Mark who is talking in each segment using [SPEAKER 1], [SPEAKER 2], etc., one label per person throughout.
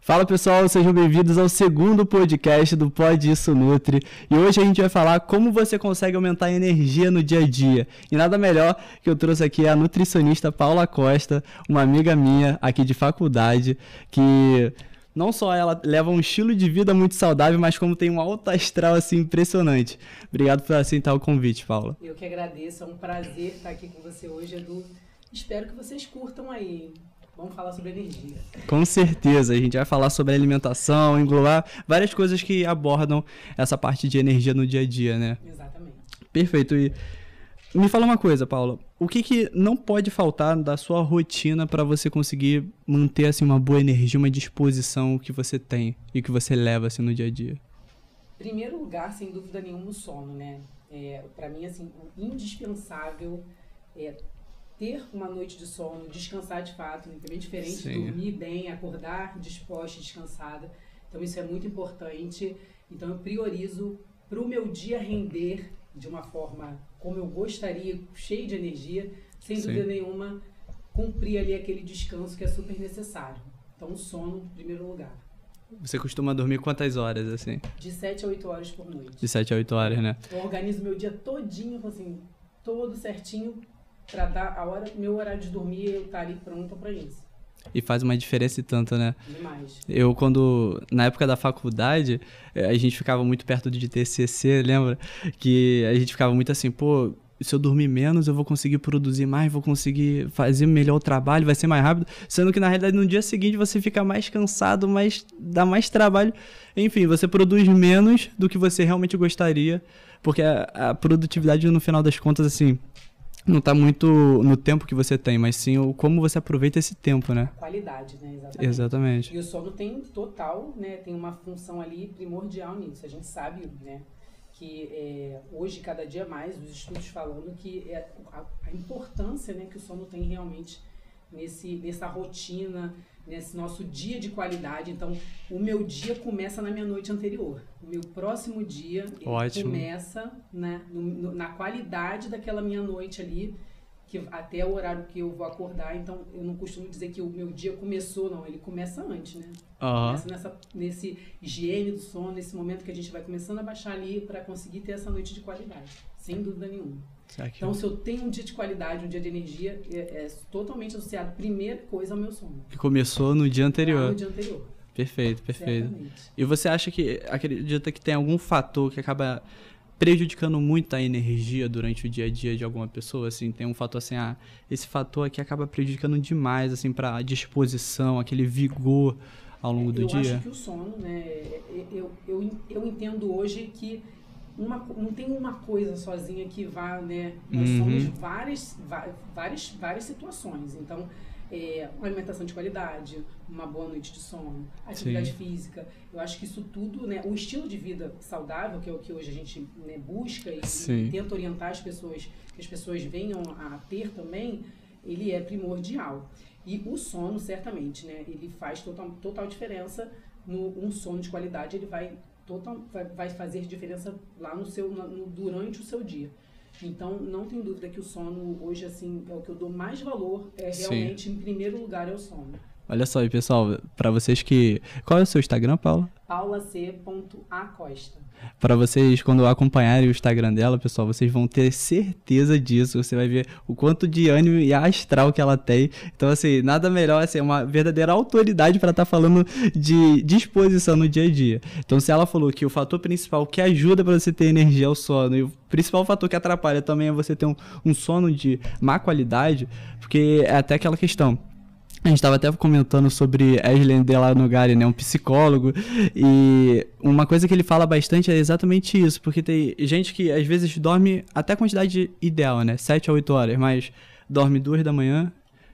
[SPEAKER 1] Fala pessoal, sejam bem-vindos ao segundo podcast do Pode Isso Nutri. E hoje a gente vai falar como você consegue aumentar a energia no dia a dia. E nada melhor que eu trouxe aqui a nutricionista Paula Costa, uma amiga minha aqui de faculdade, que não só ela leva um estilo de vida muito saudável, mas como tem um alto astral assim impressionante. Obrigado por aceitar o convite, Paula.
[SPEAKER 2] Eu que agradeço, é um prazer estar aqui com você hoje, Edu. Espero que vocês curtam aí. Vamos falar sobre energia.
[SPEAKER 1] Com certeza, a gente vai falar sobre alimentação, englobar várias coisas que abordam essa parte de energia no dia a dia, né?
[SPEAKER 2] Exatamente.
[SPEAKER 1] Perfeito. E me fala uma coisa, Paula. O que não pode faltar da sua rotina para você conseguir manter assim, uma boa energia, uma disposição que você tem e que você leva assim, no dia a dia?
[SPEAKER 2] Em primeiro lugar, sem dúvida nenhuma, o sono, né? Para mim, assim, o indispensável é ter uma noite de sono, descansar de fato, né? Também diferente,
[SPEAKER 1] Sim.
[SPEAKER 2] Dormir bem, acordar disposta, descansada. Então isso é muito importante. Então eu priorizo para o meu dia render de uma forma como eu gostaria, cheio de energia, sem dúvida nenhuma, cumprir ali aquele descanso que é super necessário. Então o sono em primeiro lugar.
[SPEAKER 1] Você costuma dormir quantas horas, assim?
[SPEAKER 2] De 7 a 8 horas por noite.
[SPEAKER 1] De 7 a 8 horas, né?
[SPEAKER 2] Eu organizo meu dia todinho, assim, todo certinho, para dar a hora, meu horário de dormir, eu estar ali pronta para isso.
[SPEAKER 1] E faz uma diferença e tanto, né?
[SPEAKER 2] Demais.
[SPEAKER 1] Eu, na época da faculdade, a gente ficava muito perto de TCC, lembra? Que a gente ficava muito assim, pô, se eu dormir menos, eu vou conseguir produzir mais, vou conseguir fazer melhor o trabalho, vai ser mais rápido. Sendo que, na realidade, no dia seguinte você fica mais cansado, dá mais trabalho. Enfim, você produz menos do que você realmente gostaria, porque a produtividade, no final das contas, assim, não está muito no tempo que você tem, mas sim como você aproveita esse tempo, né?
[SPEAKER 2] Qualidade, né?
[SPEAKER 1] Exatamente.
[SPEAKER 2] E o sono tem total, né? Tem uma função ali primordial nisso. A gente sabe, né? Que hoje, cada dia mais, os estudos falando que a importância, né, que o sono tem realmente nessa rotina, nesse nosso dia de qualidade. Então, o meu dia começa na minha noite anterior. O meu próximo dia começa, né, na qualidade daquela minha noite ali, que até o horário que eu vou acordar. Então, eu não costumo dizer que o meu dia começou, não. Ele começa antes, né? Começa nesse higiene do sono, nesse momento que a gente vai começando a baixar ali para conseguir ter essa noite de qualidade. Sem dúvida nenhuma. Então, se eu tenho um dia de qualidade, um dia de energia, é totalmente associado, primeira coisa, ao meu sono.
[SPEAKER 1] Que começou no dia anterior.
[SPEAKER 2] No dia anterior.
[SPEAKER 1] Perfeito.
[SPEAKER 2] Certamente.
[SPEAKER 1] E você acha acredita que tem algum fator que acaba prejudicando muito a energia durante o dia a dia de alguma pessoa? Assim, tem um fator assim, esse fator aqui acaba prejudicando demais, assim, para a disposição, aquele vigor ao longo do dia?
[SPEAKER 2] Eu acho que o sono, né, eu entendo hoje que não tem uma coisa sozinha que vá, né? Nós somos várias situações. Então, uma alimentação de qualidade, uma boa noite de sono, atividade física. Eu acho que isso tudo, né? O estilo de vida saudável, que é o que hoje a gente, né, busca e tenta orientar as pessoas, que as pessoas venham a ter também, ele é primordial. E o sono, certamente, né? Ele faz total diferença. Um sono de qualidade, ele vai fazer diferença lá durante o seu dia. Então, não tem dúvida que o sono hoje, assim, é o que eu dou mais valor, realmente, em primeiro lugar, é o sono.
[SPEAKER 1] Olha só, pessoal, para vocês Qual é o seu Instagram, Paula?
[SPEAKER 2] paulac.acosta.
[SPEAKER 1] Para vocês, quando acompanharem o Instagram dela, pessoal, vocês vão ter certeza disso. Você vai ver o quanto de ânimo e astral que ela tem. Então, assim, nada melhor, assim, é uma verdadeira autoridade para estar falando de disposição no dia a dia. Então, se ela falou que o fator principal que ajuda para você ter energia é o sono, e o principal fator que atrapalha também é você ter um sono de má qualidade, porque é até aquela questão. A gente estava até comentando sobre Eslen Delanogari, né, um psicólogo, e uma coisa que ele fala bastante é exatamente isso, porque tem gente que às vezes dorme até a quantidade ideal, né, 7 a 8 horas, mas dorme 2 da manhã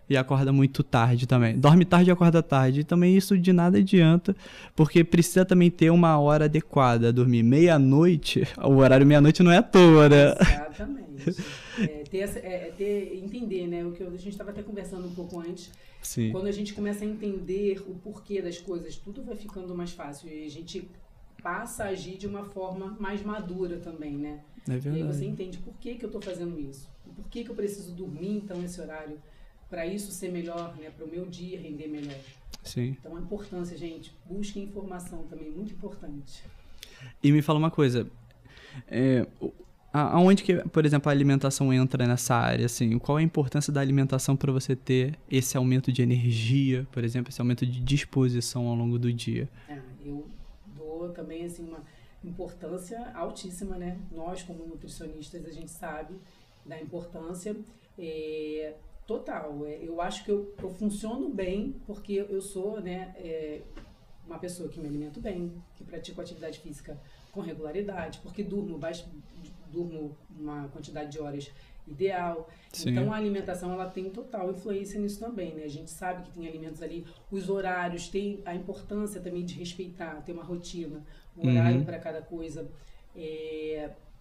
[SPEAKER 1] e acorda muito tarde também. Dorme tarde e acorda tarde, e também isso de nada adianta, porque precisa também ter uma hora adequada. Dormir meia-noite, o horário meia-noite não é à toa, né?
[SPEAKER 2] Exatamente. Entender, né, o que a gente estava até conversando um pouco antes.
[SPEAKER 1] Sim.
[SPEAKER 2] Quando a gente começa a entender o porquê das coisas, tudo vai ficando mais fácil e a gente passa a agir de uma forma mais madura também, né?
[SPEAKER 1] É verdade.
[SPEAKER 2] E aí você entende por que eu estou fazendo isso, por que eu preciso dormir então esse horário, para isso ser melhor, né? Para o meu dia render melhor.
[SPEAKER 1] Sim.
[SPEAKER 2] Então, a importância, gente, busquem informação também, muito importante.
[SPEAKER 1] E me fala uma coisa, aonde que, por exemplo, a alimentação entra nessa área, assim? Qual a importância da alimentação para você ter esse aumento de energia, por exemplo, esse aumento de disposição ao longo do dia?
[SPEAKER 2] Eu dou também, assim, uma importância altíssima, né? Nós, como nutricionistas, a gente sabe da importância total. Eu acho que eu funciono bem porque eu sou, né, uma pessoa que me alimento bem, que pratico atividade física com regularidade, porque durmo uma quantidade de horas ideal. Sim. Então, a alimentação, ela tem total influência nisso também, né? A gente sabe que tem alimentos ali, os horários, tem a importância também de respeitar, ter uma rotina, um horário para cada coisa,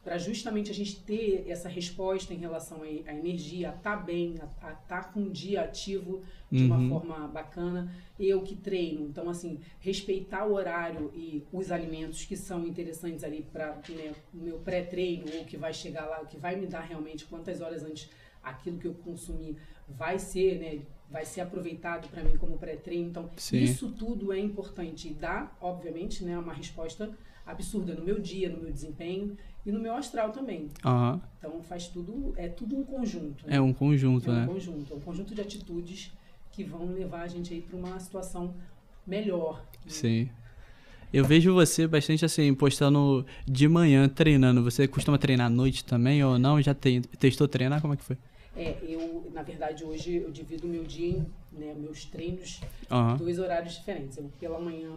[SPEAKER 2] para justamente a gente ter essa resposta em relação à energia, a estar bem, a estar com um dia ativo de uma forma bacana. Eu que treino, então, assim, respeitar o horário e os alimentos que são interessantes ali para, né, o meu pré-treino, ou que vai chegar lá, que vai me dar realmente quantas horas antes aquilo que eu consumir vai ser, né, vai ser aproveitado para mim como pré-treino. Então, sim, isso tudo é importante e dá, obviamente, né, uma resposta absurda no meu dia, no meu desempenho e no meu astral também. Então, faz tudo, é tudo um conjunto. Né?
[SPEAKER 1] É um conjunto, né?
[SPEAKER 2] É um conjunto de atitudes que vão levar a gente aí para uma situação melhor. Né?
[SPEAKER 1] Sim. Eu vejo você bastante assim, postando de manhã, treinando. Você costuma treinar à noite também ou não? Já testou treinar? Como é que foi?
[SPEAKER 2] Eu, na verdade, hoje eu divido o meu dia em, né, meus treinos em 2 horários diferentes. Eu, pela manhã,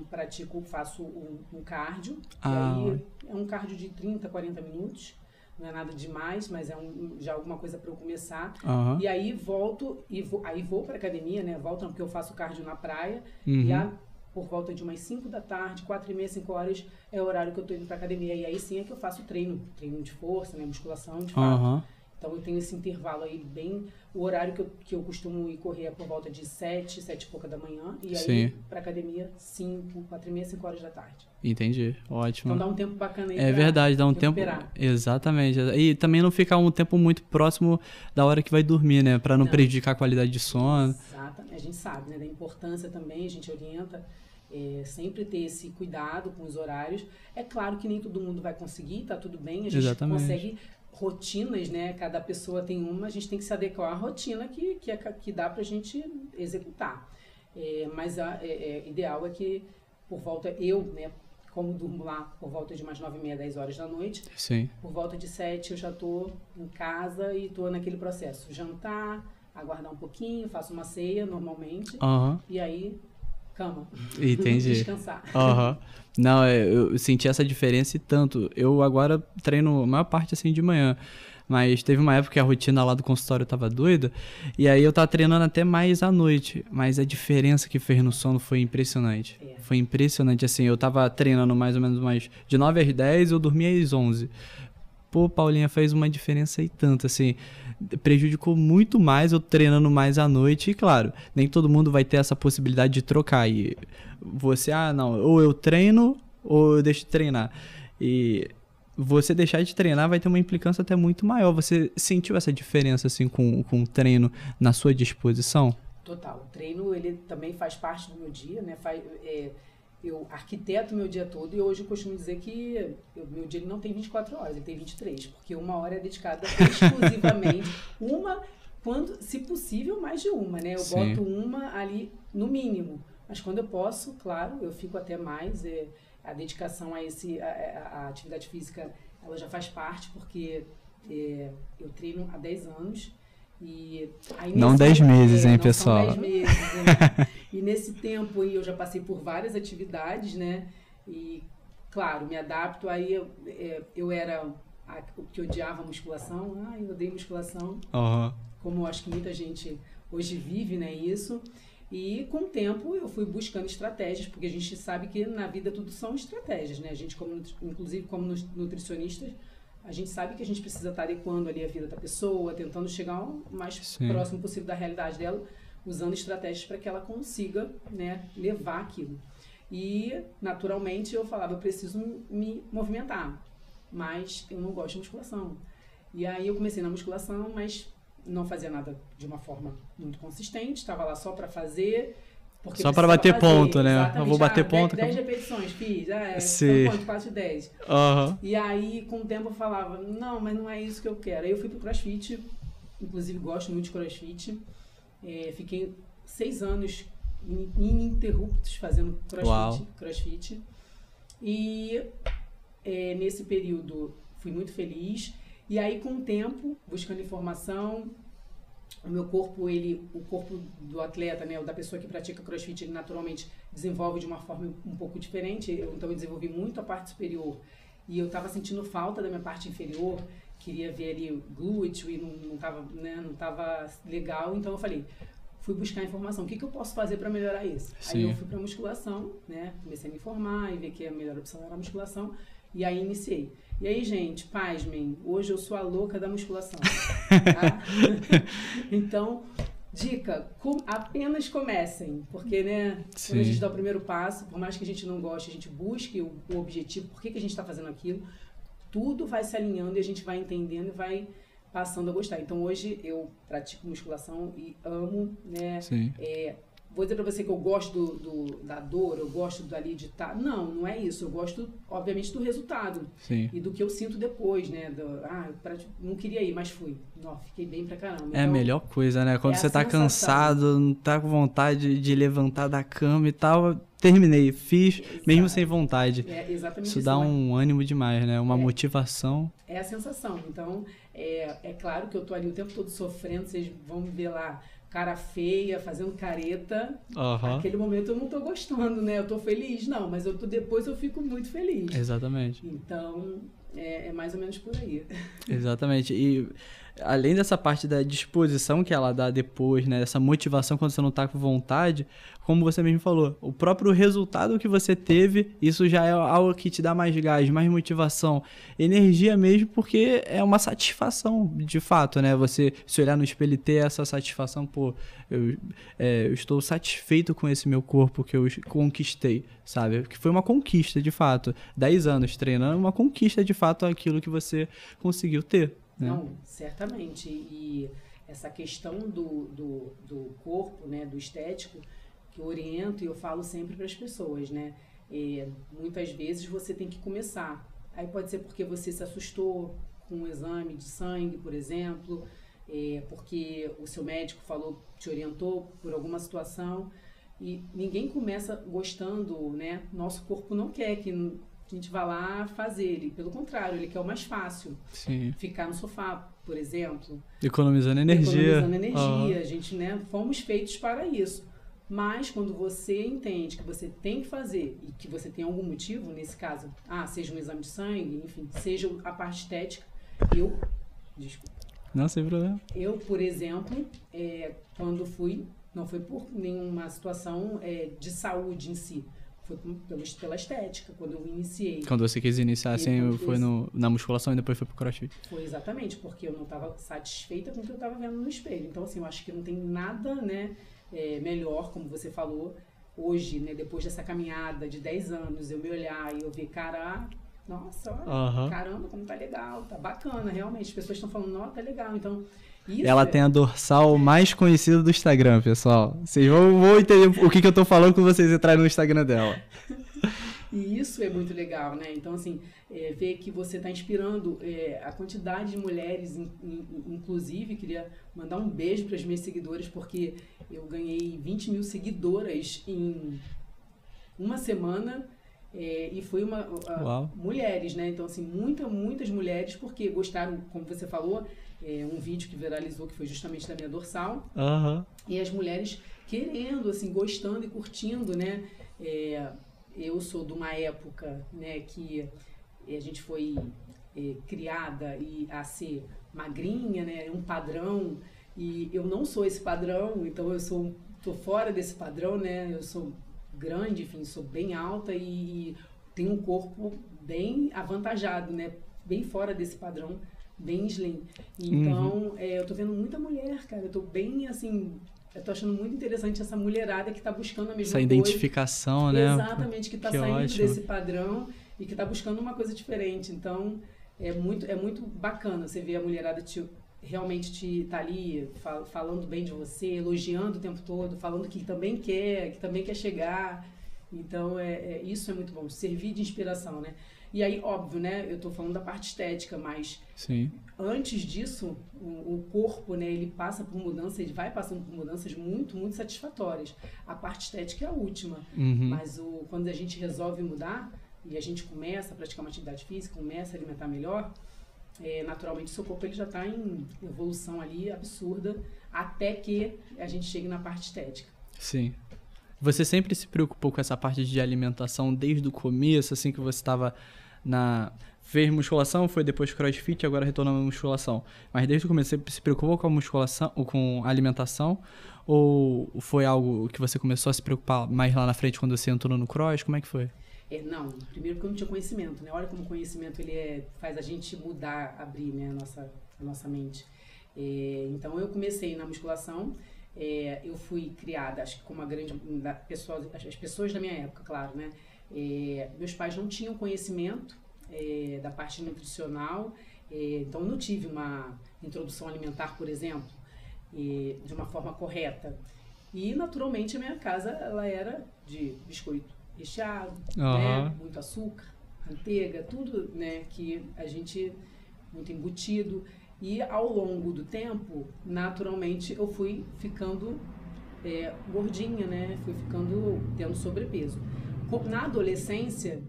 [SPEAKER 2] faço um cardio, e aí é um cardio de 30, 40 minutos. Não é nada demais, mas é já alguma coisa para eu começar. E aí volto, aí vou para academia, né? Volto porque eu faço cardio na praia, e por volta de umas 5 da tarde, 4h30, 5 horas, é o horário que eu tô indo para academia. E aí sim é que eu faço treino de força, né? Musculação, de fato. Então, eu tenho esse intervalo aí bem... O horário que eu costumo ir correr é por volta de 7 e pouca da manhã. E aí, para academia, 5, 4h30, 5 horas da tarde.
[SPEAKER 1] Entendi. Ótimo.
[SPEAKER 2] Então, dá um tempo bacana aí
[SPEAKER 1] verdade, dá um
[SPEAKER 2] recuperar.
[SPEAKER 1] Tempo... Exatamente. E também não ficar um tempo muito próximo da hora que vai dormir, né? Para não prejudicar a qualidade de sono.
[SPEAKER 2] Exatamente. A gente sabe, né? Da importância também, a gente orienta... sempre ter esse cuidado com os horários. É claro que nem todo mundo vai conseguir, tá tudo bem. A gente consegue... rotinas, né? Cada pessoa tem uma, a gente tem que se adequar à rotina que dá pra gente executar. Mas ideal é que por volta, né, como durmo lá por volta de umas 9h30, 10 horas da noite,
[SPEAKER 1] sim,
[SPEAKER 2] por volta de 7 eu já tô em casa e tô naquele processo. Jantar, aguardar um pouquinho, faço uma ceia normalmente, e aí cama.
[SPEAKER 1] Entendi.
[SPEAKER 2] Descansar.
[SPEAKER 1] Não, eu senti essa diferença e tanto. Eu agora treino a maior parte assim de manhã. Mas teve uma época que a rotina lá do consultório tava doida. E aí eu tava treinando até mais à noite. Mas a diferença que fez no sono foi impressionante. Foi impressionante, assim. Eu tava treinando mais ou menos mais de 9 às 10, eu dormia às 11. Pô, Paulinha, fez uma diferença e tanto, assim, prejudicou muito mais eu treinando mais à noite, e claro, nem todo mundo vai ter essa possibilidade de trocar, e você, não, ou eu treino, ou eu deixo de treinar, e você deixar de treinar vai ter uma implicância até muito maior. Você sentiu essa diferença, assim, com o treino na sua disposição?
[SPEAKER 2] Total, o treino, ele também faz parte do meu dia, né, eu arquiteto meu dia todo e hoje eu costumo dizer que meu dia ele não tem 24 horas, ele tem 23, porque 1 hora é dedicada exclusivamente, se possível, mais de uma, né? Eu boto uma ali no mínimo, mas quando eu posso, claro, eu fico até mais, a dedicação a atividade física, ela já faz parte, porque eu treino há 10 anos, e aí
[SPEAKER 1] não 10 meses, hein,
[SPEAKER 2] não
[SPEAKER 1] pessoal?
[SPEAKER 2] São 10 meses, né? E nesse tempo aí eu já passei por várias atividades, né? E, claro, me adapto. Aí eu era o que odiava musculação. Eu odeio musculação. Como eu acho que muita gente hoje vive, né, isso. E com o tempo eu fui buscando estratégias, porque a gente sabe que na vida tudo são estratégias, né? A gente, inclusive como nutricionistas, a gente sabe que a gente precisa estar adequando ali a vida da pessoa, tentando chegar o mais próximo possível da realidade dela, usando estratégias para que ela consiga, né, levar aquilo. E, naturalmente, eu falava, eu preciso me movimentar, mas eu não gosto de musculação. E aí eu comecei na musculação, mas não fazia nada de uma forma muito consistente, estava lá só para fazer, Porque
[SPEAKER 1] só para bater
[SPEAKER 2] fazer,
[SPEAKER 1] ponto, né?
[SPEAKER 2] Exatamente.
[SPEAKER 1] Eu vou bater ponto.
[SPEAKER 2] 10 repetições, fiz.
[SPEAKER 1] Sim.
[SPEAKER 2] São quanto? 4 de 10.
[SPEAKER 1] Uhum.
[SPEAKER 2] E aí, com o tempo, eu falava, não, mas não é isso que eu quero. Aí eu fui pro CrossFit, inclusive gosto muito de CrossFit. Fiquei 6 anos ininterruptos fazendo CrossFit. E nesse período fui muito feliz. E aí, com o tempo, buscando informação, o meu corpo, o corpo do atleta, né, da pessoa que pratica CrossFit, ele naturalmente desenvolve de uma forma um pouco diferente. Então eu desenvolvi muito a parte superior e eu estava sentindo falta da minha parte inferior, queria ver ali o glúteo e não tava legal. Então eu falei, fui buscar informação, o que eu posso fazer para melhorar isso? Sim. Aí eu fui para musculação, né, comecei a me informar e ver que a melhor opção era a musculação e aí iniciei. E aí, gente, pasmem, hoje eu sou a louca da musculação, tá? Então, dica, apenas comecem, porque, né, quando a gente dá o primeiro passo, por mais que a gente não goste, a gente busque o objetivo, por que a gente está fazendo aquilo, tudo vai se alinhando e a gente vai entendendo e vai passando a gostar. Então, hoje eu pratico musculação e amo, né? Sim. Vou dizer pra você que eu gosto da dor, eu gosto dali de estar. Não é isso. Eu gosto, obviamente, do resultado. Sim. E do que eu sinto depois, né? Não queria ir, mas fui. Fiquei bem pra caramba.
[SPEAKER 1] É a melhor coisa, né? Quando você tá cansado, não tá com vontade de levantar da cama e tal, terminei, fiz, exato, mesmo sem vontade.
[SPEAKER 2] Exatamente
[SPEAKER 1] isso. Isso dá um ânimo demais, né? Uma motivação.
[SPEAKER 2] É a sensação. Então, é claro que eu tô ali o tempo todo sofrendo, vocês vão me ver lá, cara feia, fazendo careta. Naquele momento eu não tô gostando, né? Eu tô feliz, não, mas depois eu fico muito feliz.
[SPEAKER 1] Exatamente.
[SPEAKER 2] Então, é mais ou menos por aí.
[SPEAKER 1] Exatamente. E além dessa parte da disposição que ela dá depois, né? Essa motivação quando você não tá com vontade, como você mesmo falou, o próprio resultado que você teve, isso já é algo que te dá mais gás, mais motivação, energia mesmo, porque é uma satisfação, de fato, né? Você se olhar no espelho e ter essa satisfação, pô, eu estou satisfeito com esse meu corpo que eu conquistei, sabe? Que foi uma conquista, de fato. 10 anos treinando, uma conquista, de fato, aquilo que você conseguiu ter.
[SPEAKER 2] Não, certamente. E essa questão do corpo, né, do estético, que eu oriento e eu falo sempre para as pessoas, né? Muitas vezes você tem que começar. Aí pode ser porque você se assustou com um exame de sangue, por exemplo, porque o seu médico te orientou por alguma situação. E ninguém começa gostando, né? Nosso corpo não quer que a gente vá lá fazer ele. Pelo contrário, ele quer o mais fácil.
[SPEAKER 1] Sim.
[SPEAKER 2] Ficar no sofá, por exemplo.
[SPEAKER 1] Economizando energia.
[SPEAKER 2] A gente, né, fomos feitos para isso. Mas quando você entende que você tem que fazer e que você tem algum motivo, nesse caso, seja um exame de sangue, enfim, seja a parte estética, desculpa.
[SPEAKER 1] Não, sem problema.
[SPEAKER 2] Eu, por exemplo, quando fui, não foi por nenhuma situação de saúde em si, foi pela estética, quando eu iniciei.
[SPEAKER 1] Quando você quis iniciar, assim, foi na musculação e depois foi pro CrossFit.
[SPEAKER 2] Foi exatamente, porque eu não estava satisfeita com o que eu estava vendo no espelho. Então, assim, eu acho que não tem nada, né, melhor, como você falou, hoje, né, depois dessa caminhada de 10 anos, eu me olhar e eu ver, nossa, caramba, como tá legal, tá bacana, realmente. As pessoas estão falando, nossa, tá legal. Então, isso
[SPEAKER 1] ela tem a dorsal mais conhecida do Instagram, pessoal. Vocês vão entender o que eu tô falando quando vocês entrarem no Instagram dela.
[SPEAKER 2] E isso é muito legal, né? Então, assim, ver que você está inspirando a quantidade de mulheres, inclusive, queria mandar um beijo para as minhas seguidoras, porque eu ganhei 20 mil seguidoras em uma semana, e foi mulheres, né? Então, assim, muitas mulheres, porque gostaram, como você falou, um vídeo que viralizou, que foi justamente da minha dorsal, e as mulheres querendo, assim, gostando e curtindo, né? Eu sou de uma época, né, que a gente foi criada a ser magrinha, né, um padrão, e eu não sou esse padrão, então tô fora desse padrão, né, eu sou grande, enfim, sou bem alta e tenho um corpo bem avantajado, né, bem fora desse padrão, bem slim. Então, eu tô vendo muita mulher, cara, eu tô bem, assim... Eu tô achando muito interessante essa mulherada que tá buscando a mesma coisa.
[SPEAKER 1] Essa identificação, né?
[SPEAKER 2] Exatamente, que tá saindo desse padrão e que tá buscando uma coisa diferente. Então, é muito bacana você ver a mulherada te realmente tá ali falando bem de você, elogiando o tempo todo, falando que também quer chegar. Então, isso é muito bom, servir de inspiração, né? E aí, óbvio, né? Eu tô falando da parte estética, mas
[SPEAKER 1] Sim.
[SPEAKER 2] antes disso, o corpo, né? Ele passa por mudanças, ele vai passando por mudanças muito, muito satisfatórias. A parte estética é a última, mas quando a gente resolve mudar e a gente começa a praticar uma atividade física, começa a alimentar melhor, naturalmente o seu corpo ele já está em evolução ali absurda até que a gente chegue na parte estética.
[SPEAKER 1] Sim. Você sempre se preocupou com essa parte de alimentação desde o começo, assim que você estava fez musculação, foi depois crossfit, agora retornou à musculação. Mas desde o começo você se preocupou com a musculação ou com a alimentação? Ou foi algo que você começou a se preocupar mais lá na frente quando você entrou no cross? Como é que foi?
[SPEAKER 2] Não, primeiro porque eu não tinha conhecimento, né? Olha como o conhecimento faz a gente mudar, abrir, né, a nossa mente. Então eu comecei na musculação, eu fui criada, acho que como as pessoas da minha época, claro, né? Meus pais não tinham conhecimento da parte nutricional, então eu não tive uma introdução alimentar, por exemplo, de uma forma correta. E naturalmente a minha casa ela era de biscoito recheado, né? Muito açúcar, manteiga, tudo, né? Que a gente muito embutido. E ao longo do tempo, naturalmente, eu fui ficando gordinha, né? Fui ficando tendo sobrepeso. Na adolescência...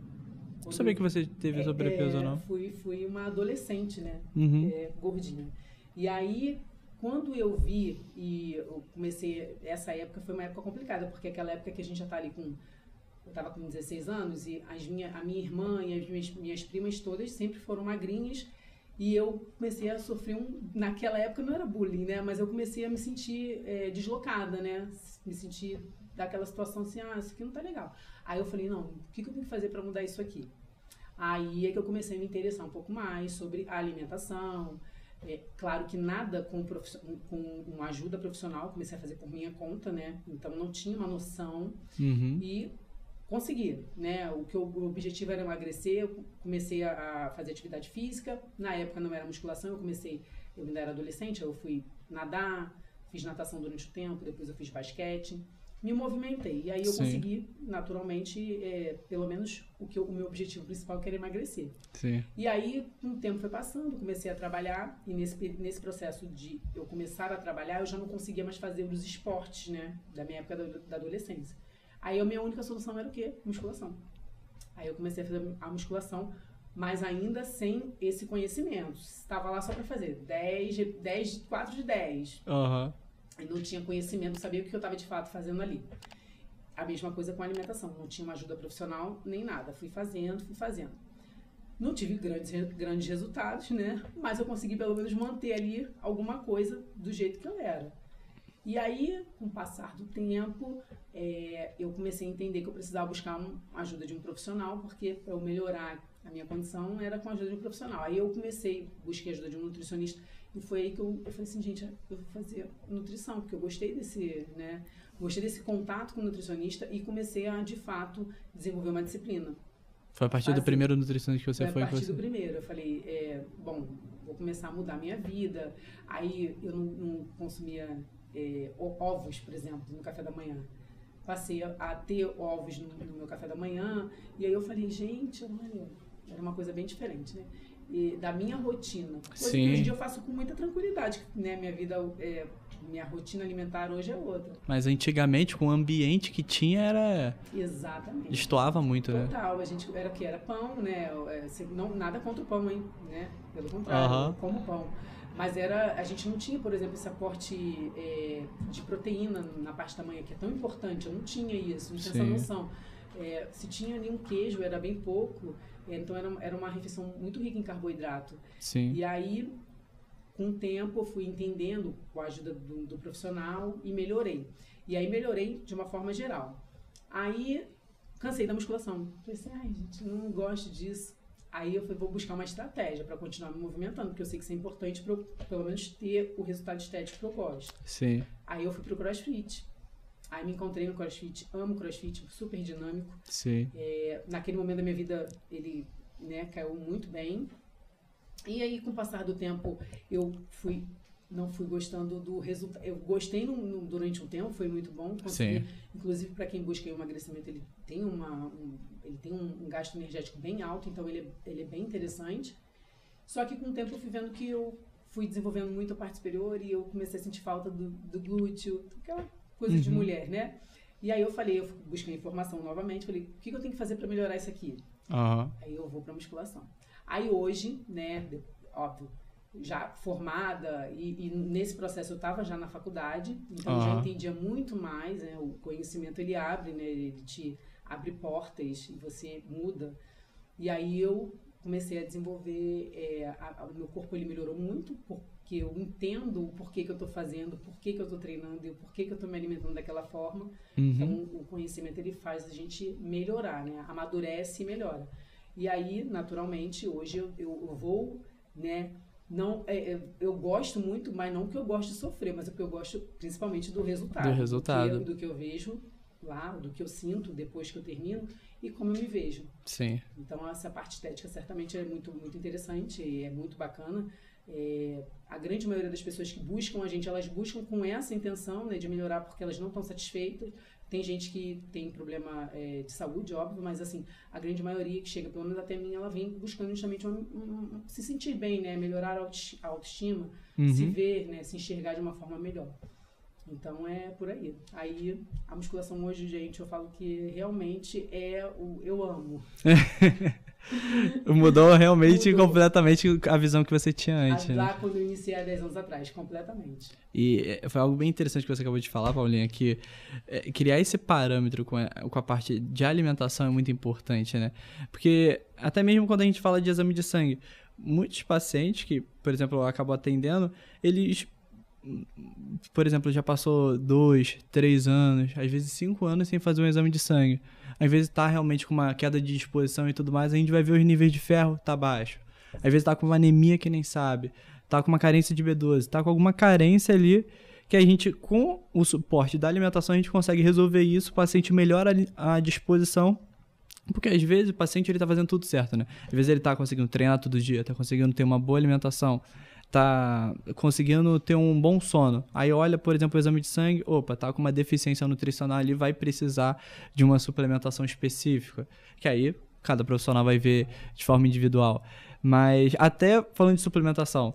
[SPEAKER 1] Não sabia que você teve sobrepeso ou não.
[SPEAKER 2] Fui uma adolescente, né? Gordinha. E aí, quando eu vi e eu comecei... Essa época foi uma época complicada, porque aquela época que a gente já tá ali com... Eu estava com 16 anos e a minha irmã e as minhas primas todas sempre foram magrinhas e eu comecei a sofrer naquela época não era bullying, né? Mas eu comecei a me sentir deslocada, né? Me sentir daquela situação assim, isso aqui não tá legal. Aí eu falei, não, o que eu tenho que fazer para mudar isso aqui? Aí é que eu comecei a me interessar um pouco mais sobre a alimentação. Claro que nada com uma ajuda profissional, comecei a fazer por minha conta, né? Então não tinha uma noção e consegui, né? O objetivo era emagrecer, eu comecei a fazer atividade física, na época não era musculação, eu ainda era adolescente, eu fui nadar, fiz natação durante o tempo, depois eu fiz basquete, me movimentei, e aí eu consegui, naturalmente, pelo menos o meu objetivo principal que era emagrecer.
[SPEAKER 1] Sim.
[SPEAKER 2] E aí, um tempo foi passando, comecei a trabalhar, e nesse processo de eu começar a trabalhar, eu já não conseguia mais fazer os esportes, né? Da minha época da adolescência. Aí a minha única solução era o quê? Musculação. Aí eu comecei a fazer a musculação, mas ainda sem esse conhecimento. Estava lá só para fazer 4 de 10. E não tinha conhecimento, não sabia o que eu estava de fato fazendo ali. A mesma coisa com a alimentação. Não tinha uma ajuda profissional, nem nada. Fui fazendo. Não tive grandes resultados, né? Mas eu consegui pelo menos manter ali alguma coisa do jeito que eu era. E aí, com o passar do tempo, eu comecei a entender que eu precisava buscar a ajuda de um profissional, porque para eu melhorar a minha condição era com a ajuda de um profissional. Aí eu busquei a ajuda de um nutricionista, e foi aí que eu falei assim, gente, eu vou fazer nutrição, porque eu gostei desse contato com o nutricionista e comecei a, de fato, desenvolver uma disciplina.
[SPEAKER 1] Foi a partir do primeiro nutricionista que você foi?
[SPEAKER 2] Foi a partir do primeiro. Eu falei, vou começar a mudar a minha vida. Aí eu não consumia... ovos, por exemplo, no café da manhã. Passei a ter ovos no meu café da manhã, e aí eu falei, gente, olha, era uma coisa bem diferente, né? E da minha rotina. Coisa que hoje em dia eu faço com muita tranquilidade, né? Minha rotina alimentar hoje é outra.
[SPEAKER 1] Mas antigamente, com o ambiente que tinha, era...
[SPEAKER 2] Exatamente.
[SPEAKER 1] Destoava muito, né?
[SPEAKER 2] Total. A gente era pão, né? Nada contra o pão, hein? Né? Pelo contrário, eu como pão. Mas a gente não tinha, por exemplo, esse aporte de proteína na parte da manhã, que é tão importante. Eu não tinha isso, não tinha essa noção. Se tinha ali um queijo, era bem pouco. Então, era uma refeição muito rica em carboidrato.
[SPEAKER 1] Sim.
[SPEAKER 2] E aí, com o tempo, eu fui entendendo, com a ajuda do profissional, e melhorei. E aí, melhorei de uma forma geral. Aí, cansei da musculação. Falei assim, gente, não gosto disso. Aí eu falei, vou buscar uma estratégia para continuar me movimentando, porque eu sei que isso é importante para eu, pelo menos, ter o resultado estético que eu gosto.
[SPEAKER 1] Sim.
[SPEAKER 2] Aí eu fui pro CrossFit. Aí me encontrei no CrossFit, amo CrossFit, super dinâmico.
[SPEAKER 1] Sim.
[SPEAKER 2] Naquele momento da minha vida, ele, né, caiu muito bem. E aí, com o passar do tempo, eu fui não fui gostando do resultado. Eu gostei durante um tempo, foi muito bom. Consegui, inclusive, para quem busca emagrecimento, ele tem um gasto energético bem alto, então ele é bem interessante. Só que com o tempo eu fui vendo que eu fui desenvolvendo muito a parte superior e eu comecei a sentir falta do glúteo, aquela coisa de mulher, né? E aí eu busquei informação novamente, falei, o que eu tenho que fazer para melhorar isso aqui? Aí eu vou para musculação. Aí hoje, né, óbvio, já formada e nesse processo eu estava já na faculdade, então já entendia muito mais, né? O conhecimento ele abre, né? Ele te abre portas e você muda. E aí eu comecei a desenvolver, o meu corpo ele melhorou muito, porque eu entendo o porquê que eu estou fazendo, por que eu estou treinando e o porquê que eu estou me alimentando daquela forma. Então o conhecimento ele faz a gente melhorar, né? Amadurece e melhora. E aí, naturalmente, hoje eu vou, né? Não, eu gosto muito, mas não que eu gosto de sofrer, mas é porque eu gosto principalmente do resultado. Do que eu vejo lá, do que eu sinto depois que eu termino e como eu me vejo.
[SPEAKER 1] Sim.
[SPEAKER 2] Então, essa parte estética certamente é muito, muito interessante e é muito bacana. A grande maioria das pessoas que buscam a gente, elas buscam com essa intenção, né, de melhorar porque elas não estão satisfeitas. Tem gente que tem problema de saúde, óbvio, mas assim, a grande maioria que chega, pelo menos até mim, ela vem buscando justamente se sentir bem, né? Melhorar a autoestima, se ver, né? Se enxergar de uma forma melhor. Então é por aí. Aí a musculação hoje, gente, eu falo que realmente eu amo.
[SPEAKER 1] Mudou realmente completamente a visão que você tinha antes.
[SPEAKER 2] Lá, né? Quando eu iniciei há 10 anos atrás, completamente.
[SPEAKER 1] E foi algo bem interessante que você acabou de falar, Paulinha, que criar esse parâmetro com a parte de alimentação é muito importante, né? Porque até mesmo quando a gente fala de exame de sangue, muitos pacientes que, por exemplo, eu acabo atendendo, eles, por exemplo, já passou 2, 3 anos, às vezes 5 anos sem fazer um exame de sangue. Às vezes tá realmente com uma queda de disposição e tudo mais, a gente vai ver os níveis de ferro, tá baixo. Às vezes tá com uma anemia que nem sabe, tá com uma carência de B12, tá com alguma carência ali que a gente, com o suporte da alimentação, a gente consegue resolver isso, o paciente melhora a disposição, porque às vezes o paciente ele tá fazendo tudo certo, né? Às vezes ele tá conseguindo treinar todo dia, tá conseguindo ter uma boa alimentação, tá conseguindo ter um bom sono. Aí olha, por exemplo, o exame de sangue, opa, tá com uma deficiência nutricional ali, vai precisar de uma suplementação específica, que aí cada profissional vai ver de forma individual. Mas até falando de suplementação,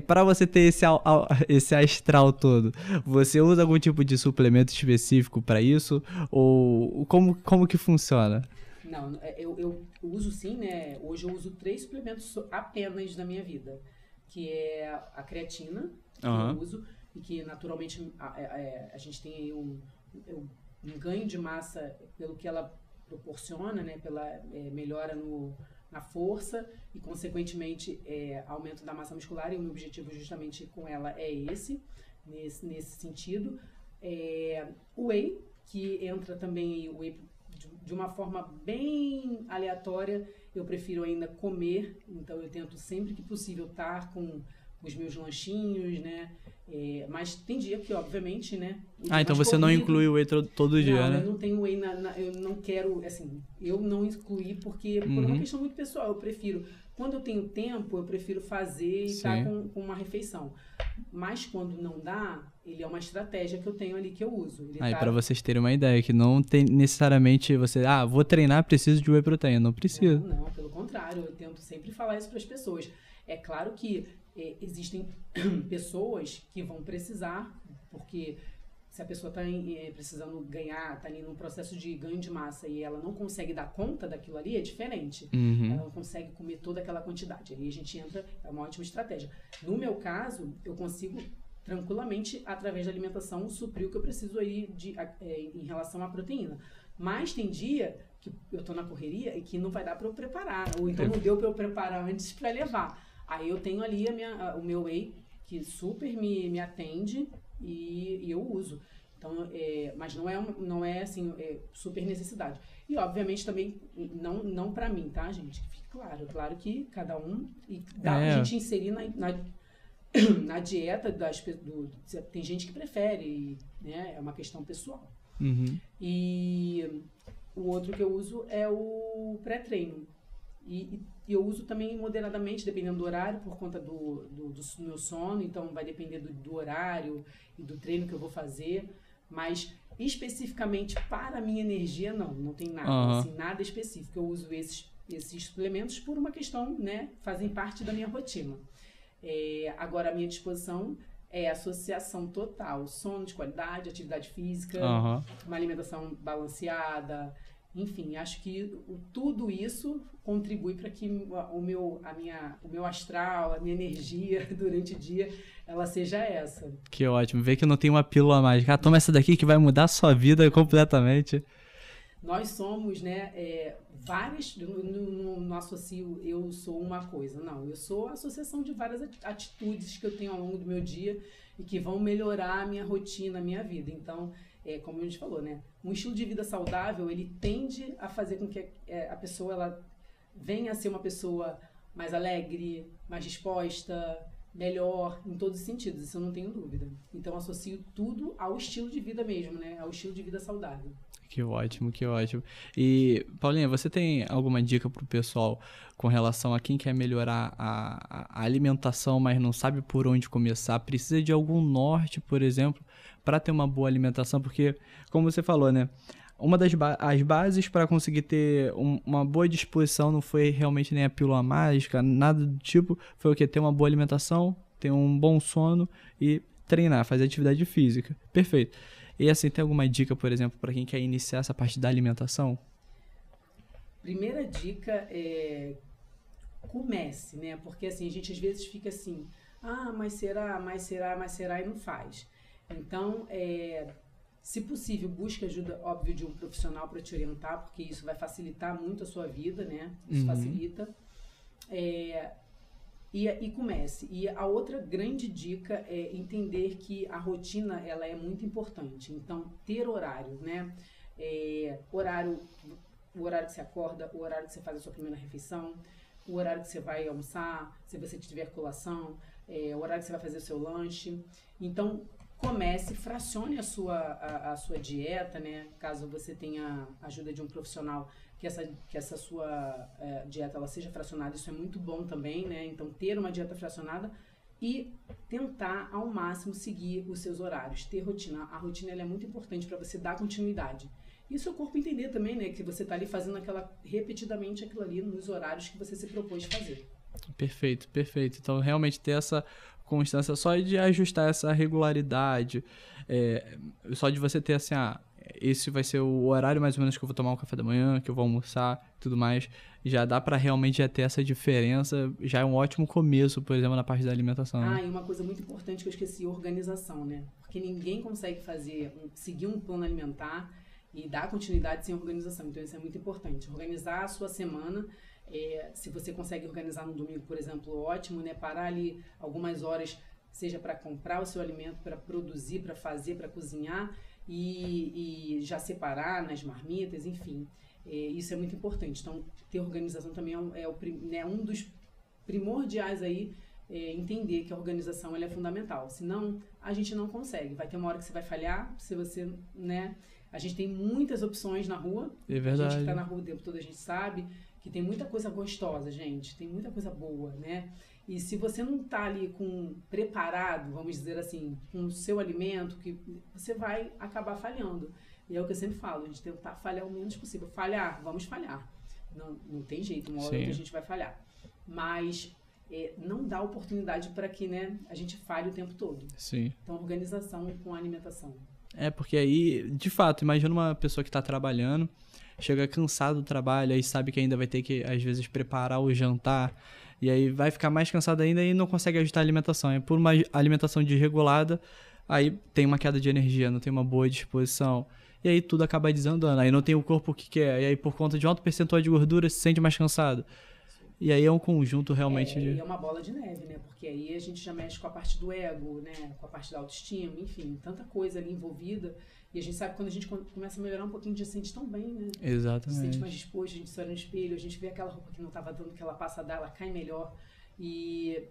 [SPEAKER 1] para você ter esse astral todo, você usa algum tipo de suplemento específico para isso? Ou como que funciona?
[SPEAKER 2] Não, eu uso sim, né? Hoje eu uso 3 suplementos apenas na minha vida. Que é a creatina, que eu uso, e que naturalmente a gente tem aí um ganho de massa pelo que ela proporciona, né, pela melhora na força e, consequentemente, aumento da massa muscular, e o meu objetivo justamente com ela é nesse sentido. O whey, que entra também o whey de uma forma bem aleatória, eu prefiro ainda comer, então eu tento sempre que possível estar com os meus lanchinhos, né? Mas tem dia que, obviamente, né?
[SPEAKER 1] Então você não inclui o whey todo dia, né?
[SPEAKER 2] Eu não tenho whey, eu não quero, assim, eu não excluí porque por uma questão muito pessoal, eu prefiro, quando eu tenho tempo, eu prefiro fazer e estar com uma refeição. Mas quando não dá, ele é uma estratégia que eu tenho ali que eu uso.
[SPEAKER 1] Para vocês terem uma ideia, que não tem necessariamente você, vou treinar, preciso de whey protein, não precisa.
[SPEAKER 2] Não, pelo contrário, eu tento sempre falar isso para as pessoas. É claro que existem pessoas que vão precisar, porque se a pessoa está precisando ganhar, está ali num processo de ganho de massa e ela não consegue dar conta daquilo ali, é diferente. Ela não consegue comer toda aquela quantidade. Aí a gente entra, é uma ótima estratégia. No meu caso, eu consigo tranquilamente, através da alimentação, suprir o que eu preciso aí em relação à proteína. Mas tem dia que eu tô na correria e que não vai dar para eu preparar, ou então não deu para eu preparar antes para levar. Aí eu tenho ali o meu whey, que super me atende e eu uso. Então, mas não é assim, super necessidade. E obviamente também, não para mim, tá, gente? Fique claro. Claro que cada um, e dá pra gente inserir na dieta tem gente que prefere, né? É uma questão pessoal. E o outro que eu uso é o pré-treino. E eu uso também moderadamente, dependendo do horário, por conta do meu sono. Então, vai depender do horário e do treino que eu vou fazer. Mas, especificamente para a minha energia, não tem nada. Assim, nada específico. Eu uso esses suplementos por uma questão, né? Fazem parte da minha rotina. Agora, a minha disposição é associação total. Sono de qualidade, atividade física, uma alimentação balanceada. Enfim, acho que tudo isso contribui para que o meu astral, a minha energia durante o dia, ela seja essa.
[SPEAKER 1] Que ótimo. Ver que não tem uma pílula mágica. Toma essa daqui que vai mudar a sua vida completamente.
[SPEAKER 2] Nós somos, né, várias... Não associo eu sou uma coisa. Não, eu sou a associação de várias atitudes que eu tenho ao longo do meu dia e que vão melhorar a minha rotina, a minha vida. Então... como a gente falou, né? Um estilo de vida saudável, ele tende a fazer com que a pessoa ela venha a ser uma pessoa mais alegre, mais disposta, melhor, em todos os sentidos, isso eu não tenho dúvida. Então, associo tudo ao estilo de vida mesmo, né? Ao estilo de vida saudável.
[SPEAKER 1] Que ótimo, que ótimo. E, Paulinha, você tem alguma dica pro pessoal com relação a quem quer melhorar a alimentação, mas não sabe por onde começar? Precisa de algum norte, por exemplo, para ter uma boa alimentação? Porque, como você falou, né? Uma das as bases para conseguir ter uma boa disposição não foi realmente nem a pílula mágica, nada do tipo. Foi o quê? Ter uma boa alimentação, ter um bom sono e treinar, fazer atividade física. Perfeito. E assim, tem alguma dica, por exemplo, para quem quer iniciar essa parte da alimentação?
[SPEAKER 2] Primeira dica é comece, né? Porque assim, a gente às vezes fica assim, mas será e não faz. Então, se possível, busque ajuda, óbvio, de um profissional para te orientar, porque isso vai facilitar muito a sua vida, né? Isso facilita. E comece. E a outra grande dica é entender que a rotina, ela é muito importante. Então, ter horário, né? O horário que você acorda, o horário que você faz a sua primeira refeição, o horário que você vai almoçar, se você tiver colação, o horário que você vai fazer o seu lanche. Então, comece, fracione a sua dieta, né? Caso você tenha ajuda de um profissional, que essa sua dieta ela seja fracionada, isso é muito bom também, né? Então, ter uma dieta fracionada e tentar ao máximo seguir os seus horários, ter rotina. A rotina ela é muito importante para você dar continuidade. E o seu corpo entender também, né? Que você está ali fazendo repetidamente aquilo ali nos horários que você se propôs fazer.
[SPEAKER 1] Perfeito, perfeito. Então, realmente ter essa constância só de ajustar essa regularidade, só de você ter assim, esse vai ser o horário mais ou menos que eu vou tomar um café da manhã, que eu vou almoçar, tudo mais, já dá pra realmente já ter essa diferença, já é um ótimo começo, por exemplo, na parte da alimentação.
[SPEAKER 2] E uma coisa muito importante que eu esqueci, organização, né? Porque ninguém consegue seguir um plano alimentar e dar continuidade sem organização, então isso é muito importante. Organizar a sua semana, se você consegue organizar no domingo, por exemplo, ótimo, né? Parar ali algumas horas, seja para comprar o seu alimento, para produzir, para fazer, para cozinhar e já separar nas marmitas, enfim. Isso é muito importante. Então, ter organização também é um dos primordiais aí, entender que a organização ela é fundamental. Senão, a gente não consegue. Vai ter uma hora que você vai falhar, se você, né? A gente tem muitas opções na rua.
[SPEAKER 1] É verdade.
[SPEAKER 2] A gente que tá na rua o tempo todo, a gente sabe que tem muita coisa gostosa, gente. Tem muita coisa boa, né? E se você não tá ali preparado, vamos dizer assim, com o seu alimento, que você vai acabar falhando. E é o que eu sempre falo, a gente tentar falhar o menos possível. Vamos falhar. Não tem jeito, uma hora que a gente vai falhar. Mas não dá oportunidade para que, né, a gente falhe o tempo todo.
[SPEAKER 1] Sim.
[SPEAKER 2] Então, organização com a alimentação.
[SPEAKER 1] Porque aí, de fato, imagina uma pessoa que está trabalhando, chega cansado do trabalho, aí sabe que ainda vai ter que, às vezes, preparar o jantar, e aí vai ficar mais cansado ainda e não consegue ajustar a alimentação. E por uma alimentação desregulada, aí tem uma queda de energia, não tem uma boa disposição, e aí tudo acaba desandando. Aí não tem o corpo que quer, e aí por conta de um alto percentual de gordura se sente mais cansado. E aí é um conjunto realmente
[SPEAKER 2] É uma bola de neve, né? Porque aí a gente já mexe com a parte do ego, né? Com a parte da autoestima, enfim, tanta coisa ali envolvida. E a gente sabe que quando a gente começa a melhorar um pouquinho, a gente se sente tão bem, né?
[SPEAKER 1] Exatamente.
[SPEAKER 2] Se sente mais disposto, a gente se olha no espelho, a gente vê aquela roupa que não estava dando, que ela passa a dar, ela cai melhor. E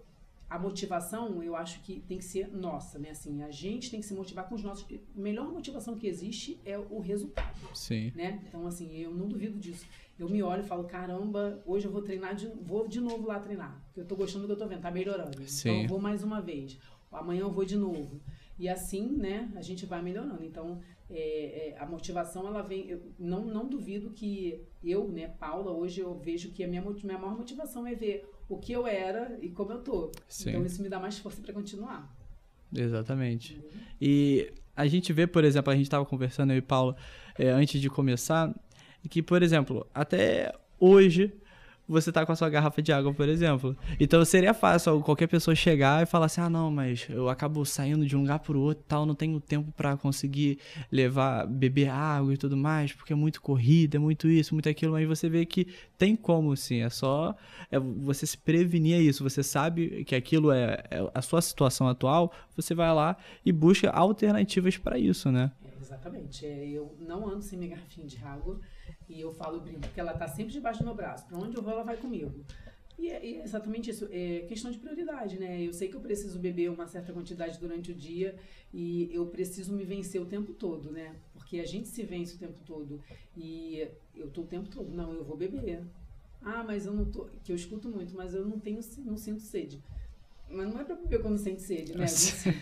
[SPEAKER 2] a motivação, eu acho que tem que ser nossa, né? Assim, a gente tem que se motivar com os nossos... A melhor motivação que existe é o resultado.
[SPEAKER 1] Sim.
[SPEAKER 2] Né? Então, assim, eu não duvido disso. eu me olho e falo, caramba, hoje eu vou treinar, vou de novo lá treinar, porque eu tô gostando do que eu tô vendo, tá melhorando.
[SPEAKER 1] Sim.
[SPEAKER 2] Então eu vou mais uma vez, amanhã eu vou de novo. E assim, né, a gente vai melhorando. Então, a motivação, ela vem... Eu não duvido que eu, né, Paula, hoje eu vejo que a minha maior motivação é ver o que eu era e como eu tô.
[SPEAKER 1] Sim.
[SPEAKER 2] Então, isso me dá mais força para continuar.
[SPEAKER 1] Exatamente. E a gente vê, por exemplo, a gente estava conversando, eu e Paula, antes de começar, que, por exemplo, até hoje... você tá com a sua garrafa de água, por exemplo. Então seria fácil qualquer pessoa chegar e falar assim, não, mas eu acabo saindo de um lugar pro outro e tal, não tenho tempo pra conseguir beber água e tudo mais, porque é muito corrida, é muito isso, muito aquilo, mas você vê que tem como, sim, é só você se prevenir a isso, você sabe que aquilo é a sua situação atual, você vai lá e busca alternativas pra isso, né?
[SPEAKER 2] Exatamente. Eu não ando sem minha garrafinha de água. E eu falo, brinco, porque ela tá sempre debaixo do meu braço. Pra onde eu vou, ela vai comigo. E é exatamente isso. É questão de prioridade, né? Eu sei que eu preciso beber uma certa quantidade durante o dia e eu preciso me vencer o tempo todo, né? Porque a gente se vence o tempo todo. E eu tô o tempo todo, não, eu vou beber. Mas eu não tô... Que eu escuto muito, mas eu não sinto sede. Mas não é pra beber quando sente sede, né? Se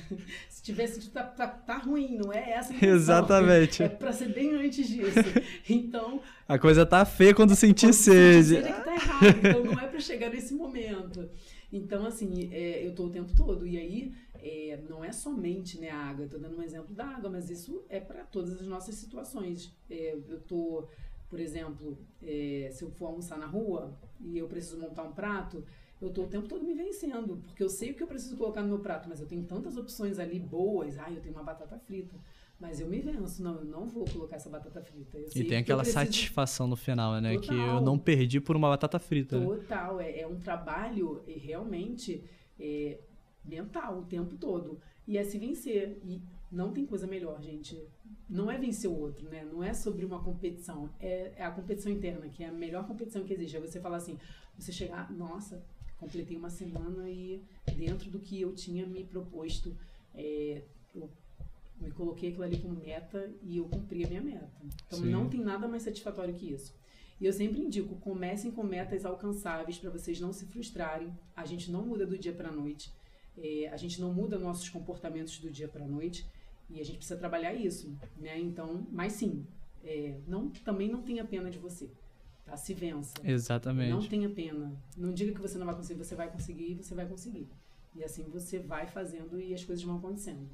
[SPEAKER 2] tiver sentido, tá ruim, não é essa a intenção.
[SPEAKER 1] Exatamente.
[SPEAKER 2] É pra ser bem antes disso. Então...
[SPEAKER 1] a coisa tá feia quando sentir sede.
[SPEAKER 2] Sentir sede é que tá errado, então não é pra chegar nesse momento. Então, assim, eu tô o tempo todo. E aí, não é somente, né, a água. Eu tô dando um exemplo da água, mas isso é pra todas as nossas situações. Eu tô, por exemplo, se eu for almoçar na rua e eu preciso montar um prato... eu tô o tempo todo me vencendo, porque eu sei o que eu preciso colocar no meu prato, mas eu tenho tantas opções ali boas, eu tenho uma batata frita, mas eu me venço, não, eu não vou colocar essa batata frita.
[SPEAKER 1] E tem aquela satisfação no final, né,
[SPEAKER 2] total,
[SPEAKER 1] que eu não perdi por uma batata frita.
[SPEAKER 2] Total, né? É um trabalho realmente mental o tempo todo, e é se vencer, e não tem coisa melhor, gente. Não é vencer o outro, né? Não é sobre uma competição, é a competição interna, que é a melhor competição que existe. É você falar assim, você chegar, nossa... completei uma semana e dentro do que eu tinha me proposto, eu me coloquei aquilo ali como meta e eu cumpri a minha meta. Então Sim. Não tem nada mais satisfatório que isso. E eu sempre indico, comecem com metas alcançáveis para vocês não se frustrarem. A gente não muda do dia para a noite, a gente não muda nossos comportamentos do dia para a noite e a gente precisa trabalhar isso, né? Então, mas sim, também não tenha pena de você. Tá? Se vença.
[SPEAKER 1] Exatamente.
[SPEAKER 2] Não tenha pena. Não diga que você não vai conseguir, você vai conseguir e você vai conseguir. E assim você vai fazendo e as coisas vão acontecendo.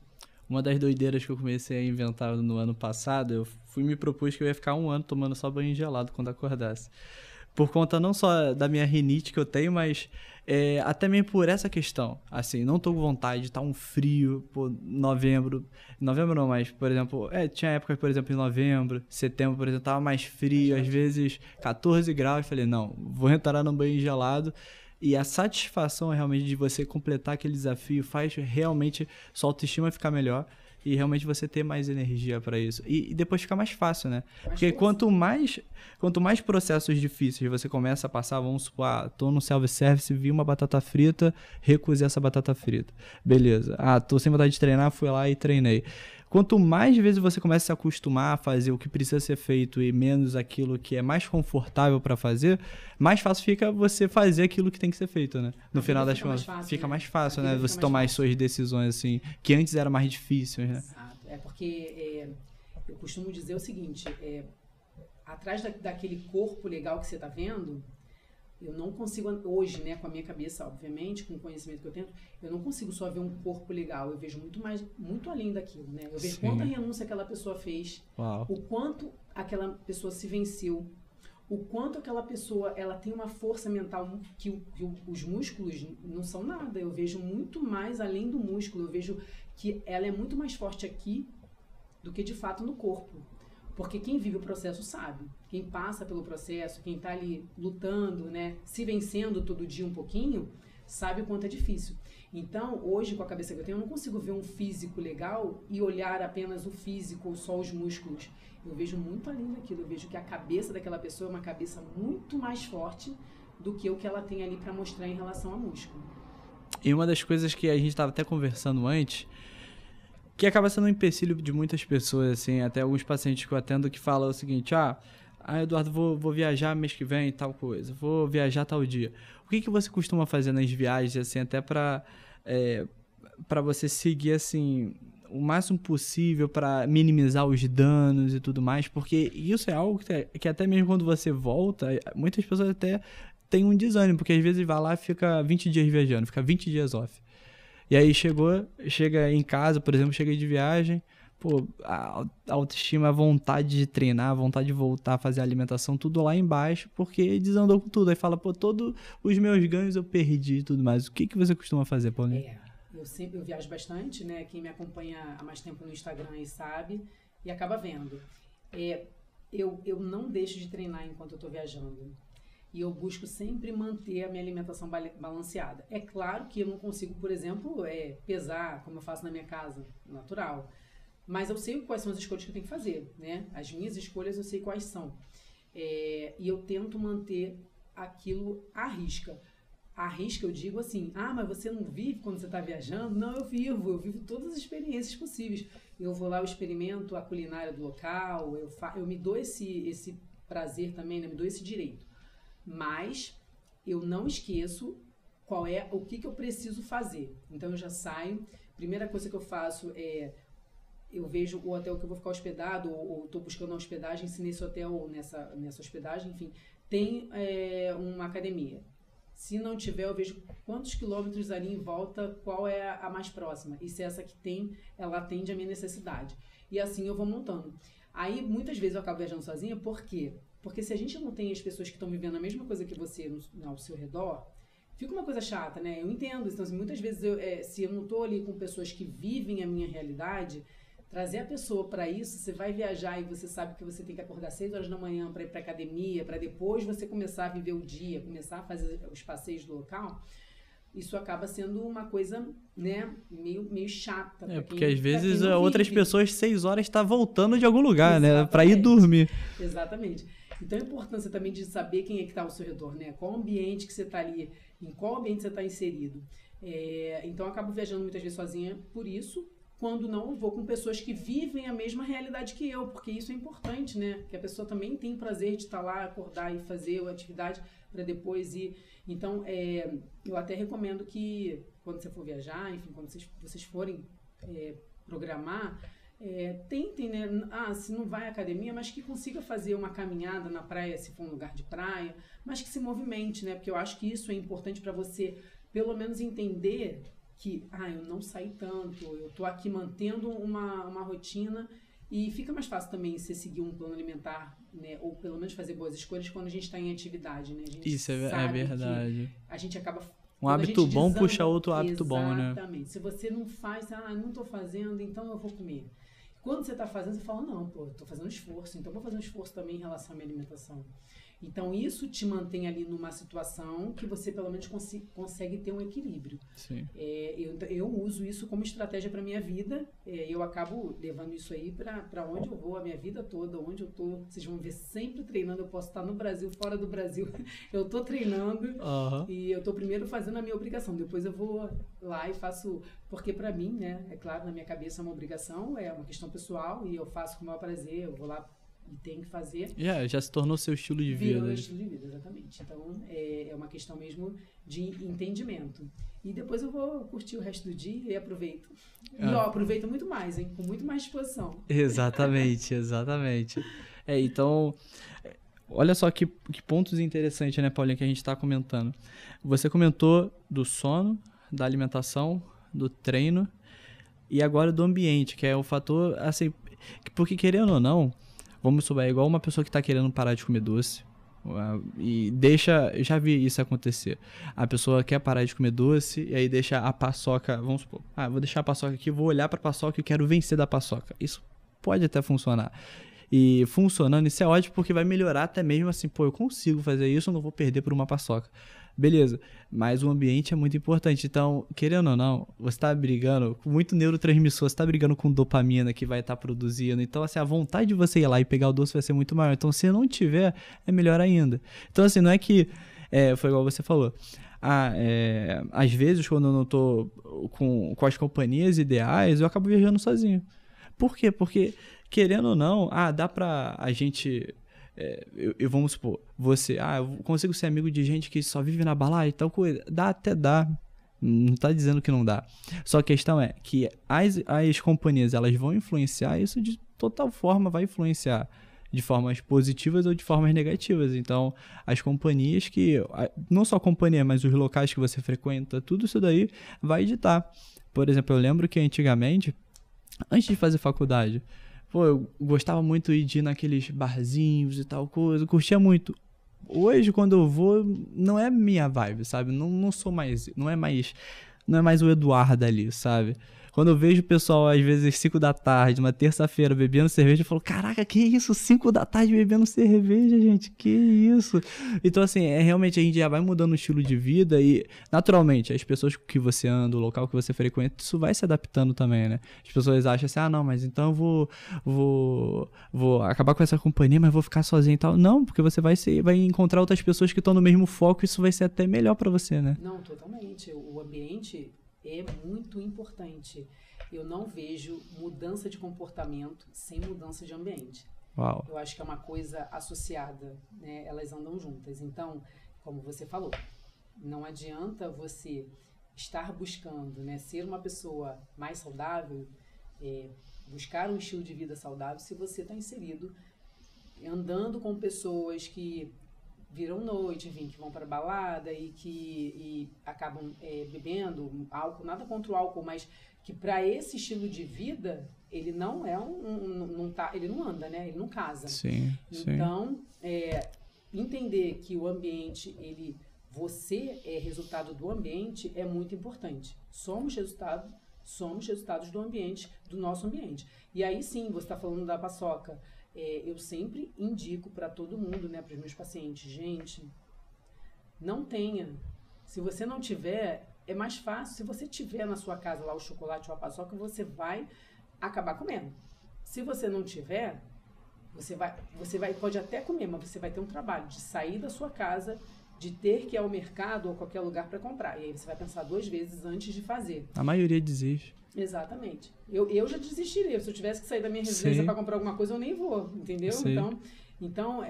[SPEAKER 1] Uma das doideiras que eu comecei a inventar no ano passado, eu me propus que eu ia ficar 1 ano tomando só banho gelado quando acordasse. Por conta não só da minha rinite que eu tenho, mas até mesmo por essa questão. Assim, não tô com vontade, tá um frio, novembro não, mas, por exemplo, tinha épocas, por exemplo, em novembro, setembro, por exemplo, tava mais frio, às vezes 14 graus, falei, não, vou entrar num banho gelado. E a satisfação realmente de você completar aquele desafio faz realmente sua autoestima ficar melhor e realmente você ter mais energia para isso. E depois fica mais fácil, né? Porque quanto mais processos difíceis você começa a passar, vamos supor, tô no self-service, vi uma batata frita, recusei essa batata frita. Beleza. Tô sem vontade de treinar, fui lá e treinei. Quanto mais vezes você começa a se acostumar a fazer o que precisa ser feito e menos aquilo que é mais confortável para fazer, mais fácil fica você fazer aquilo que tem que ser feito, né? No final das contas, fica mais fácil, né? Você tomar as suas decisões, assim, que antes era mais difícil, né?
[SPEAKER 2] Exato. Porque eu costumo dizer o seguinte, atrás daquele corpo legal que você tá vendo, eu não consigo, hoje, né, com a minha cabeça, obviamente, com o conhecimento que eu tenho, eu não consigo só ver um corpo legal, eu vejo muito além daquilo, né? Eu vejo quanta renúncia aquela pessoa fez, o quanto aquela pessoa se venceu, o quanto aquela pessoa, ela tem uma força mental que os músculos não são nada. Eu vejo muito mais além do músculo, eu vejo que ela é muito mais forte aqui do que de fato no corpo. Porque quem vive o processo sabe. Quem passa pelo processo, quem está ali lutando, né, se vencendo todo dia um pouquinho, sabe o quanto é difícil. Então, hoje, com a cabeça que eu tenho, eu não consigo ver um físico legal e olhar apenas o físico ou só os músculos. Eu vejo muito além daquilo. Eu vejo que a cabeça daquela pessoa é uma cabeça muito mais forte do que o que ela tem ali para mostrar em relação a músculo.
[SPEAKER 1] E uma das coisas que a gente estava até conversando antes, que acaba sendo um empecilho de muitas pessoas, assim, até alguns pacientes que eu atendo que falam o seguinte, Eduardo, vou viajar mês que vem, tal coisa. Vou viajar tal dia. O que você costuma fazer nas viagens, assim, até para você seguir, assim, o máximo possível para minimizar os danos e tudo mais? Porque isso é algo que até mesmo quando você volta, muitas pessoas até têm um desânimo, porque às vezes vai lá e fica 20 dias viajando, fica 20 dias off. E aí chega em casa, por exemplo, chega de viagem, pô, a autoestima, a vontade de treinar, a vontade de voltar a fazer a alimentação, tudo lá embaixo, porque desandou com tudo. Aí fala, pô, todos os meus ganhos eu perdi e tudo mais. O que você costuma fazer, Paulinho?
[SPEAKER 2] Eu viajo bastante, né? Quem me acompanha há mais tempo no Instagram aí sabe e acaba vendo. Eu não deixo de treinar enquanto eu tô viajando. E eu busco sempre manter a minha alimentação balanceada. É claro que eu não consigo, por exemplo, pesar, como eu faço na minha casa, natural. Mas eu sei quais são as escolhas que eu tenho que fazer, né? As minhas escolhas eu sei quais são. E eu tento manter aquilo à risca. À risca eu digo assim, mas você não vive quando você está viajando? Não, eu vivo todas as experiências possíveis. Eu vou lá, eu experimento a culinária do local, eu me dou esse prazer também, né? Me dou esse direito. Mas eu não esqueço o que eu preciso fazer. Então eu já saio, primeira coisa que eu faço eu vejo o hotel que eu vou ficar hospedado, ou estou buscando uma hospedagem, se nesse hotel ou nessa hospedagem, enfim, tem uma academia. Se não tiver, eu vejo quantos quilômetros ali em volta, qual é a mais próxima. E se essa que tem, ela atende a minha necessidade. E assim eu vou montando. Aí, muitas vezes eu acabo viajando sozinha, por quê? Porque se a gente não tem as pessoas que estão vivendo a mesma coisa que você ao seu redor, fica uma coisa chata, né? Eu entendo. Então, assim, muitas vezes, se eu não estou ali com pessoas que vivem a minha realidade, trazer a pessoa para isso, você vai viajar e você sabe que você tem que acordar 6 horas da manhã para ir para academia, para depois você começar a viver o dia, começar a fazer os passeios do local, isso acaba sendo uma coisa, né, meio chata.
[SPEAKER 1] Porque às vezes outras pessoas 6 horas estão voltando de algum lugar,
[SPEAKER 2] exatamente,
[SPEAKER 1] né, para ir dormir.
[SPEAKER 2] Exatamente. Então a importância também de saber quem é que está ao seu redor, né, qual ambiente que você está ali, em qual ambiente você está inserido. Então eu acabo viajando muitas vezes sozinha por isso. Quando não, eu vou com pessoas que vivem a mesma realidade que eu, porque isso é importante, né? Que a pessoa também tem prazer de estar lá, acordar e fazer a atividade para depois ir. Então, eu até recomendo que quando você for viajar, enfim, quando vocês forem programar, tentem, né? Se não vai à academia, mas que consiga fazer uma caminhada na praia, se for um lugar de praia, mas que se movimente, né? Porque eu acho que isso é importante para você, pelo menos, entender que, eu não saí tanto, eu tô aqui mantendo uma rotina e fica mais fácil também você seguir um plano alimentar, né? Ou pelo menos fazer boas escolhas quando a gente está em atividade, né? A gente
[SPEAKER 1] isso é verdade.
[SPEAKER 2] A gente acaba...
[SPEAKER 1] Um hábito bom puxa outro hábito bom, né?
[SPEAKER 2] Exatamente. Se você não faz, não tô fazendo, então eu vou comer. Quando você tá fazendo, você fala, não, eu tô fazendo esforço, então eu vou fazer um esforço também em relação à minha alimentação. Então, isso te mantém ali numa situação que você, pelo menos, consegue ter um equilíbrio.
[SPEAKER 1] Sim.
[SPEAKER 2] Eu uso isso como estratégia para minha vida. Eu acabo levando isso aí para onde eu vou, a minha vida toda, onde eu tô. Vocês vão ver sempre treinando. Eu posso estar no Brasil, fora do Brasil. Eu tô treinando e eu tô primeiro fazendo a minha obrigação. Depois eu vou lá e faço... Porque para mim, né, é claro, na minha cabeça é uma obrigação, é uma questão pessoal e eu faço com o maior prazer. Eu vou lá e tem que fazer.
[SPEAKER 1] Já se tornou seu estilo de vida.
[SPEAKER 2] Virou estilo de vida, exatamente. Então, é uma questão mesmo de entendimento. E depois eu vou curtir o resto do dia e aproveito. E aproveito muito mais, hein? Com muito mais disposição.
[SPEAKER 1] Exatamente, exatamente. Então, olha só que pontos interessantes, né, Paulinha, que a gente está comentando. Você comentou do sono, da alimentação, do treino e agora do ambiente, que é o fator, assim, porque querendo ou não, vamos supor, é igual uma pessoa que está querendo parar de comer doce e eu já vi isso acontecer. A pessoa quer parar de comer doce e aí deixa a paçoca, vamos supor, vou deixar a paçoca aqui, vou olhar para a paçoca e quero vencer da paçoca. Isso pode até funcionar. E funcionando, isso é ótimo porque vai melhorar até mesmo assim, eu consigo fazer isso, eu não vou perder por uma paçoca. Beleza, mas o ambiente é muito importante. Então, querendo ou não, você está brigando com muito neurotransmissor, você está brigando com dopamina que vai estar produzindo. Então, assim, a vontade de você ir lá e pegar o doce vai ser muito maior. Então, se não tiver, é melhor ainda. Então, assim, não é que... foi igual você falou. Às vezes, quando eu não tô com as companhias ideais, eu acabo viajando sozinho. Por quê? Porque, querendo ou não, dá pra a gente... vamos supor, você, eu consigo ser amigo de gente que só vive na balada e tal coisa. Dá. Não tá dizendo que não dá. Só a questão é que as companhias, elas vão influenciar, isso de total forma vai influenciar de formas positivas ou de formas negativas. Então, as companhias não só a companhia, mas os locais que você frequenta, tudo isso daí vai editar. Por exemplo, eu lembro que antigamente, antes de fazer faculdade, eu gostava muito de ir naqueles barzinhos e tal coisa, eu curtia muito. Hoje, quando eu vou, não é minha vibe, sabe? Não sou mais, não é mais o Eduardo ali, sabe? Quando eu vejo o pessoal, às vezes, 5 da tarde, uma terça-feira, bebendo cerveja, eu falo, caraca, que isso? 5 da tarde bebendo cerveja, gente, que isso? Então, assim, realmente a gente já vai mudando o estilo de vida e, naturalmente, as pessoas que você anda, o local que você frequenta, isso vai se adaptando também, né? As pessoas acham assim, não, mas então eu vou acabar com essa companhia, mas vou ficar sozinho e tal. Não, porque você vai encontrar outras pessoas que estão no mesmo foco, isso vai ser até melhor pra você, né?
[SPEAKER 2] Não, totalmente. O ambiente é muito importante. Eu não vejo mudança de comportamento sem mudança de ambiente.
[SPEAKER 1] Uau.
[SPEAKER 2] Eu acho que é uma coisa associada, né? Elas andam juntas. Então, como você falou, não adianta você estar buscando, né, ser uma pessoa mais saudável, buscar um estilo de vida saudável, se você está inserido, andando com pessoas que viram noite, enfim, que vão para balada e acabam bebendo álcool, nada contra o álcool, mas que para esse estilo de vida ele não é ele não anda, né? Ele não casa.
[SPEAKER 1] Sim,
[SPEAKER 2] então, entender que o ambiente, você é resultado do ambiente é muito importante. Somos resultados do ambiente, do nosso ambiente. E aí sim, você está falando da paçoca. Eu sempre indico para todo mundo, né, para os meus pacientes, gente, não tenha. Se você não tiver, é mais fácil. Se você tiver na sua casa lá o chocolate ou a paçoca, você vai acabar comendo. Se você não tiver, pode até comer, mas você vai ter um trabalho de sair da sua casa, de ter que ir ao mercado ou qualquer lugar para comprar. E aí você vai pensar 2 vezes antes de fazer.
[SPEAKER 1] A maioria desiste.
[SPEAKER 2] Exatamente. Eu já desistiria. Se eu tivesse que sair da minha residência para comprar alguma coisa, eu nem vou, entendeu? Então,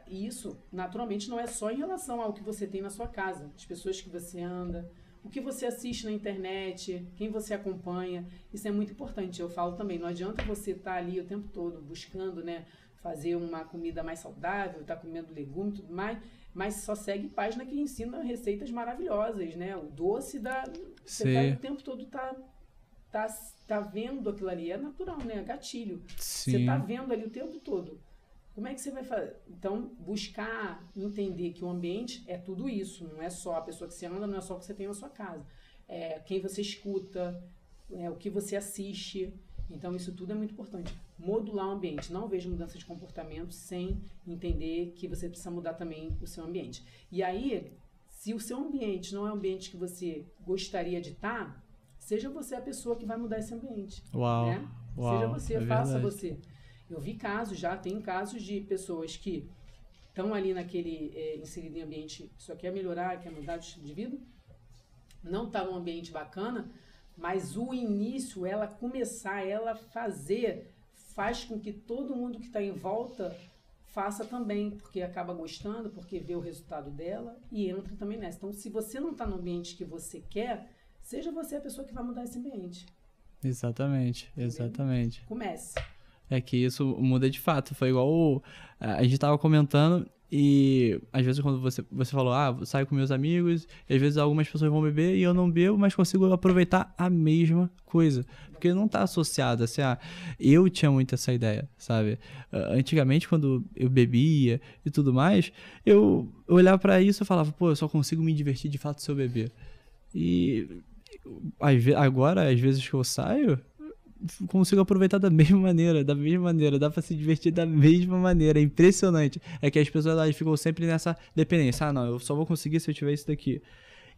[SPEAKER 2] isso, naturalmente, não é só em relação ao que você tem na sua casa, as pessoas que você anda, o que você assiste na internet, quem você acompanha. Isso é muito importante. Eu falo também, não adianta você estar ali o tempo todo buscando, né, fazer uma comida mais saudável, estar comendo legume e tudo mais, mas só segue página que ensina receitas maravilhosas, né? O doce você vai o tempo todo tá vendo aquilo ali, é natural, né? É gatilho.
[SPEAKER 1] Sim.
[SPEAKER 2] Você tá vendo ali o tempo todo. Como é que você vai fazer? Então, buscar entender que o ambiente é tudo isso, não é só a pessoa que você anda, não é só o que você tem na sua casa. É quem você escuta, o que você assiste. Então, isso tudo é muito importante. Modular o ambiente. Não vejo mudança de comportamento sem entender que você precisa mudar também o seu ambiente. E aí, se o seu ambiente não é o ambiente que você gostaria de estar, seja você a pessoa que vai mudar esse ambiente.
[SPEAKER 1] Uau,
[SPEAKER 2] né?
[SPEAKER 1] uau,
[SPEAKER 2] seja você, faça
[SPEAKER 1] verdade.
[SPEAKER 2] você. Eu vi tem casos de pessoas que estão ali inserido em ambiente, só quer melhorar, quer mudar de estilo de vida, não está num ambiente bacana, mas o início, ela faz com que todo mundo que está em volta faça também, porque acaba gostando, porque vê o resultado dela e entra também nessa. Então, se você não está no ambiente que você quer, seja você a pessoa que vai mudar esse ambiente.
[SPEAKER 1] Exatamente.
[SPEAKER 2] Comece.
[SPEAKER 1] É que isso muda de fato. Foi igual a gente tava comentando e às vezes quando você falou, eu saio com meus amigos, e às vezes algumas pessoas vão beber e eu não bebo, mas consigo aproveitar a mesma coisa. Porque não tá associado, assim, eu tinha muito essa ideia, sabe? Antigamente, quando eu bebia e tudo mais, eu olhava pra isso e falava, eu só consigo me divertir de fato se eu beber. E agora, às vezes que eu saio, consigo aproveitar da mesma maneira, dá pra se divertir da mesma maneira, é impressionante. É que as pessoas elas ficam sempre nessa dependência, não, eu só vou conseguir se eu tiver isso daqui.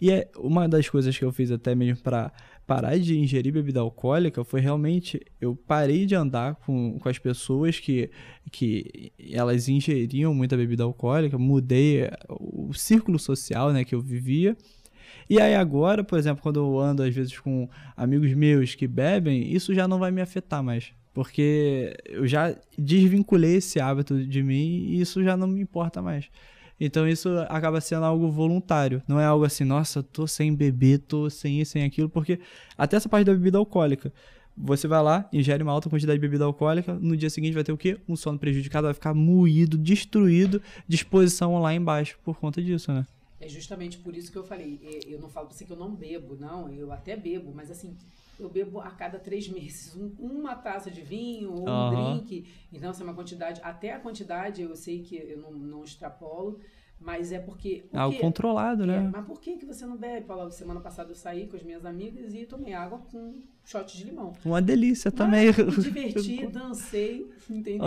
[SPEAKER 1] E uma das coisas que eu fiz até mesmo pra parar de ingerir bebida alcoólica foi realmente, eu parei de andar com as pessoas que elas ingeriam muita bebida alcoólica, mudei o círculo social, né, que eu vivia. E aí agora, por exemplo, quando eu ando às vezes com amigos meus que bebem, isso já não vai me afetar mais. Porque eu já desvinculei esse hábito de mim e isso já não me importa mais. Então isso acaba sendo algo voluntário. Não é algo assim, nossa, tô sem beber, tô sem isso, sem aquilo. Porque até essa parte da bebida alcoólica. Você vai lá, ingere uma alta quantidade de bebida alcoólica, no dia seguinte vai ter o quê? Um sono prejudicado, vai ficar moído, destruído, disposição lá embaixo por conta disso, né?
[SPEAKER 2] É justamente por isso que eu falei, eu não falo pra você que eu não bebo, não, eu até bebo, mas assim, eu bebo a cada 3 meses uma taça de vinho ou um drink, então essa é uma quantidade, até a quantidade eu sei que eu não extrapolo, mas é porque...
[SPEAKER 1] Algo controlado, né?
[SPEAKER 2] Mas por que você não bebe? Paulo, semana passada eu saí com as minhas amigas e tomei água com shot de limão.
[SPEAKER 1] Uma delícia também.
[SPEAKER 2] Me diverti, dancei, entendeu?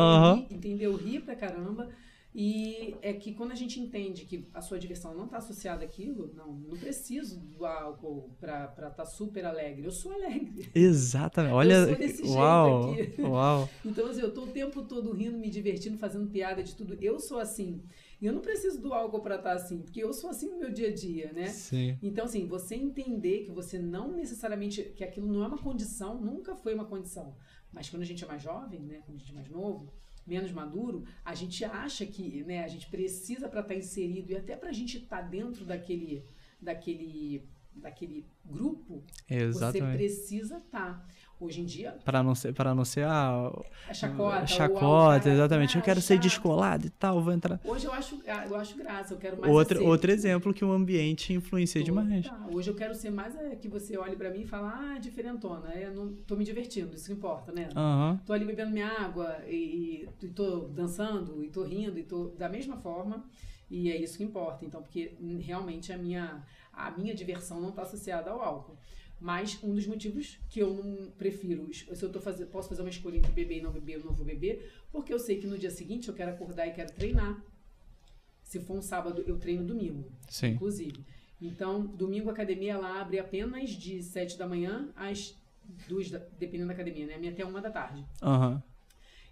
[SPEAKER 2] Entendeu? Ri pra caramba. E é que quando a gente entende que a sua diversão não está associada àquilo, não preciso do álcool para estar super alegre. Eu sou alegre.
[SPEAKER 1] Exatamente. Olha,
[SPEAKER 2] eu sou desse
[SPEAKER 1] uau,
[SPEAKER 2] jeito aqui.
[SPEAKER 1] Uau.
[SPEAKER 2] Então, assim, eu tô o tempo todo rindo, me divertindo, fazendo piada de tudo. Eu sou assim. E eu não preciso do álcool para estar assim, porque eu sou assim no meu dia a dia, né?
[SPEAKER 1] Sim.
[SPEAKER 2] Então, assim, você entender que você não necessariamente, que aquilo não é uma condição, nunca foi uma condição. Mas quando a gente é mais jovem, né? Quando a gente é mais novo, menos maduro, a gente acha que, né, a gente precisa para estar inserido e até para a gente estar dentro daquele grupo,
[SPEAKER 1] exatamente.
[SPEAKER 2] você precisa estar. Hoje em dia...
[SPEAKER 1] Para não ser a
[SPEAKER 2] chacota,
[SPEAKER 1] exatamente. Eu quero ser descolado e tal, vou entrar...
[SPEAKER 2] Hoje eu acho graça, eu quero mais
[SPEAKER 1] outro exemplo que o ambiente influencia demais.
[SPEAKER 2] Hoje eu quero ser mais que você olhe pra mim e fale, diferentona, eu não tô me divertindo, isso que importa, né? Tô ali bebendo minha água e tô dançando, e tô rindo, e tô da mesma forma, e é isso que importa. Então, porque realmente a minha diversão não tá associada ao álcool. Mas um dos motivos que eu não prefiro, se eu posso fazer uma escolha entre beber e não beber, eu não vou beber, porque eu sei que no dia seguinte eu quero acordar e quero treinar. Se for um sábado, eu treino domingo,
[SPEAKER 1] sim,
[SPEAKER 2] inclusive. Então, domingo a academia ela abre apenas de 7 da manhã às 2, dependendo da academia, né? A minha até 1 da tarde.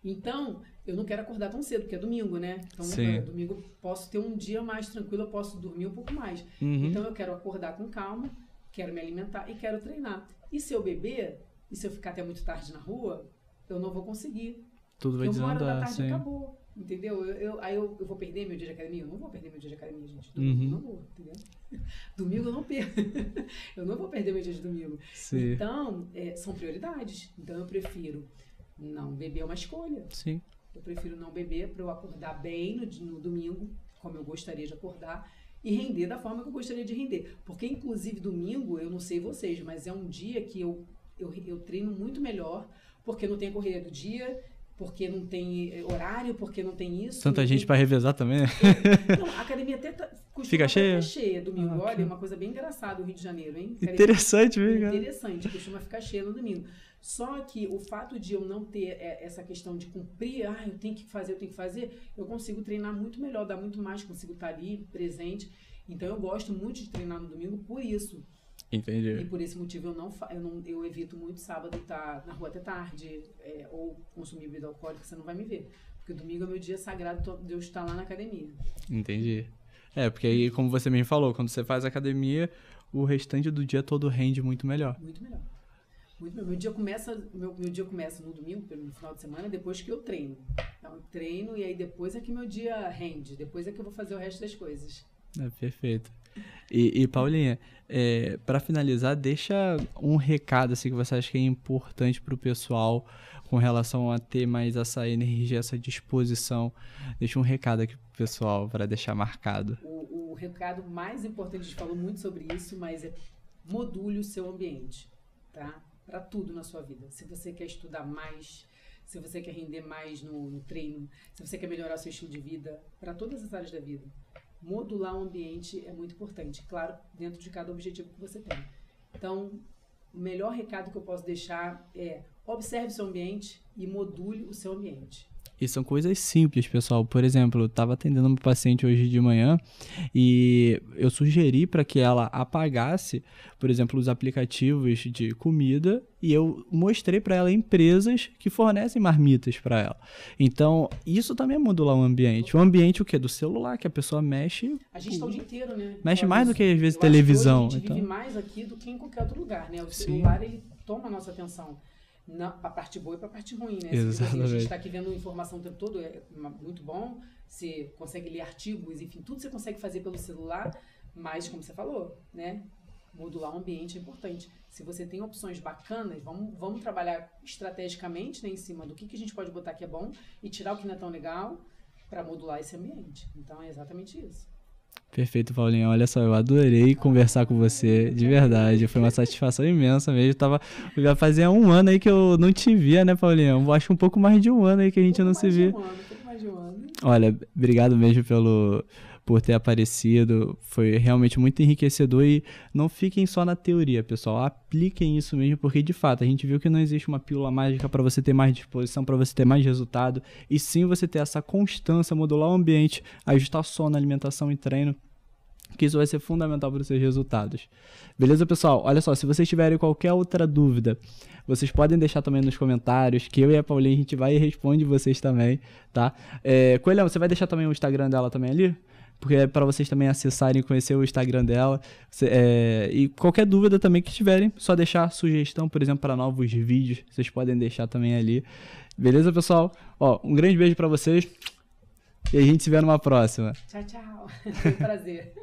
[SPEAKER 2] Então, eu não quero acordar tão cedo, porque é domingo, né? Então, domingo eu posso ter um dia mais tranquilo, eu posso dormir um pouco mais. Então, eu quero acordar com calma, quero me alimentar e quero treinar. E se eu beber, e se eu ficar até muito tarde na rua, eu não vou conseguir.
[SPEAKER 1] Tudo vai desandar,
[SPEAKER 2] 1 hora da tarde
[SPEAKER 1] sim.
[SPEAKER 2] acabou, entendeu? Aí eu vou perder meu dia de academia? Eu não vou perder meu dia de academia, gente. Domingo não vou, entendeu? Domingo eu não perco. Eu não vou perder meu dia de domingo.
[SPEAKER 1] Sim.
[SPEAKER 2] Então, são prioridades. Então, eu prefiro não beber, é uma escolha.
[SPEAKER 1] Sim.
[SPEAKER 2] Eu prefiro não beber para eu acordar bem no domingo, como eu gostaria de acordar, e render da forma que eu gostaria de render. Porque, inclusive, domingo, eu não sei vocês, mas é um dia que eu treino muito melhor, porque não tem a correria do dia, porque não tem horário, porque não tem isso.
[SPEAKER 1] Tanta gente para revezar também, né?
[SPEAKER 2] Não, a academia até costuma
[SPEAKER 1] fica cheia?
[SPEAKER 2] Cheia domingo. Olha, é uma coisa bem engraçada o Rio de Janeiro, hein?
[SPEAKER 1] Interessante, viu?
[SPEAKER 2] Interessante, costuma ficar cheia no domingo. Só que o fato de eu não ter essa questão de cumprir, eu tenho que fazer, eu consigo treinar muito melhor, dar muito mais, consigo estar ali, presente. Então, eu gosto muito de treinar no domingo por isso.
[SPEAKER 1] Entendi.
[SPEAKER 2] E por esse motivo, eu evito muito sábado estar na rua até tarde, ou consumir bebida alcoólica, você não vai me ver. Porque domingo é meu dia sagrado, Deus está lá na academia.
[SPEAKER 1] Entendi. Porque aí, como você mesmo falou, quando você faz academia, o restante do dia todo rende muito melhor.
[SPEAKER 2] Muito melhor. Meu dia começa no domingo, no final de semana, depois que eu treino. Então, eu treino e aí depois é que meu dia rende. Depois é que eu vou fazer o resto das coisas.
[SPEAKER 1] Perfeito. E Paulinha, para finalizar, deixa um recado assim, que você acha que é importante para o pessoal com relação a ter mais essa energia, essa disposição. Deixa um recado aqui pro pessoal para deixar marcado.
[SPEAKER 2] O recado mais importante, a gente falou muito sobre isso, mas module o seu ambiente, tá? Para tudo na sua vida. Se você quer estudar mais, se você quer render mais no treino, se você quer melhorar o seu estilo de vida, para todas as áreas da vida, modular o ambiente é muito importante. Claro, dentro de cada objetivo que você tem. Então, o melhor recado que eu posso deixar é: observe o seu ambiente e module o seu ambiente.
[SPEAKER 1] E são coisas simples, pessoal. Por exemplo, eu estava atendendo uma paciente hoje de manhã e eu sugeri para que ela apagasse, por exemplo, os aplicativos de comida, e eu mostrei para ela empresas que fornecem marmitas para ela. Então, isso também é modular o ambiente. O ambiente, o quê? Do celular, que a pessoa mexe...
[SPEAKER 2] A gente está o dia inteiro, né?
[SPEAKER 1] Mexe mais do que, às vezes, televisão.
[SPEAKER 2] A gente vive mais aqui do que em qualquer outro lugar, né? O celular, ele toma a nossa atenção. Para a parte boa e para a parte ruim, né?
[SPEAKER 1] Exatamente.
[SPEAKER 2] A gente está aqui vendo informação o tempo todo, é muito bom, você consegue ler artigos, enfim, tudo você consegue fazer pelo celular, mas, como você falou, né? Modular o ambiente é importante. Se você tem opções bacanas, vamos trabalhar estrategicamente, né, em cima do que a gente pode botar que é bom e tirar o que não é tão legal para modular esse ambiente. Então, é exatamente isso.
[SPEAKER 1] Perfeito, Paulinho. Olha só, eu adorei conversar com você, de verdade. Foi uma satisfação imensa mesmo. Já fazia um ano aí que eu não te via, né, Paulinho? Eu acho um pouco mais de um ano aí que a gente não se via.
[SPEAKER 2] Um pouco mais de um ano.
[SPEAKER 1] Olha, obrigado mesmo por ter aparecido, foi realmente muito enriquecedor e não fiquem só na teoria, pessoal, apliquem isso mesmo, porque de fato a gente viu que não existe uma pílula mágica para você ter mais disposição, para você ter mais resultado, e sim você ter essa constância, modular o ambiente, ajustar sono, alimentação e treino, que isso vai ser fundamental para os seus resultados. Beleza, pessoal? Olha só, se vocês tiverem qualquer outra dúvida, vocês podem deixar também nos comentários, que eu e a Paulinha a gente vai e responde vocês também, tá? Coelhão, você vai deixar também o Instagram dela também ali? Porque é para vocês também acessarem e conhecer o Instagram dela. E qualquer dúvida também que tiverem, só deixar sugestão, por exemplo, para novos vídeos, vocês podem deixar também ali. Beleza, pessoal? Ó, um grande beijo para vocês e a gente se vê numa próxima.
[SPEAKER 2] Tchau, tchau. Foi um prazer.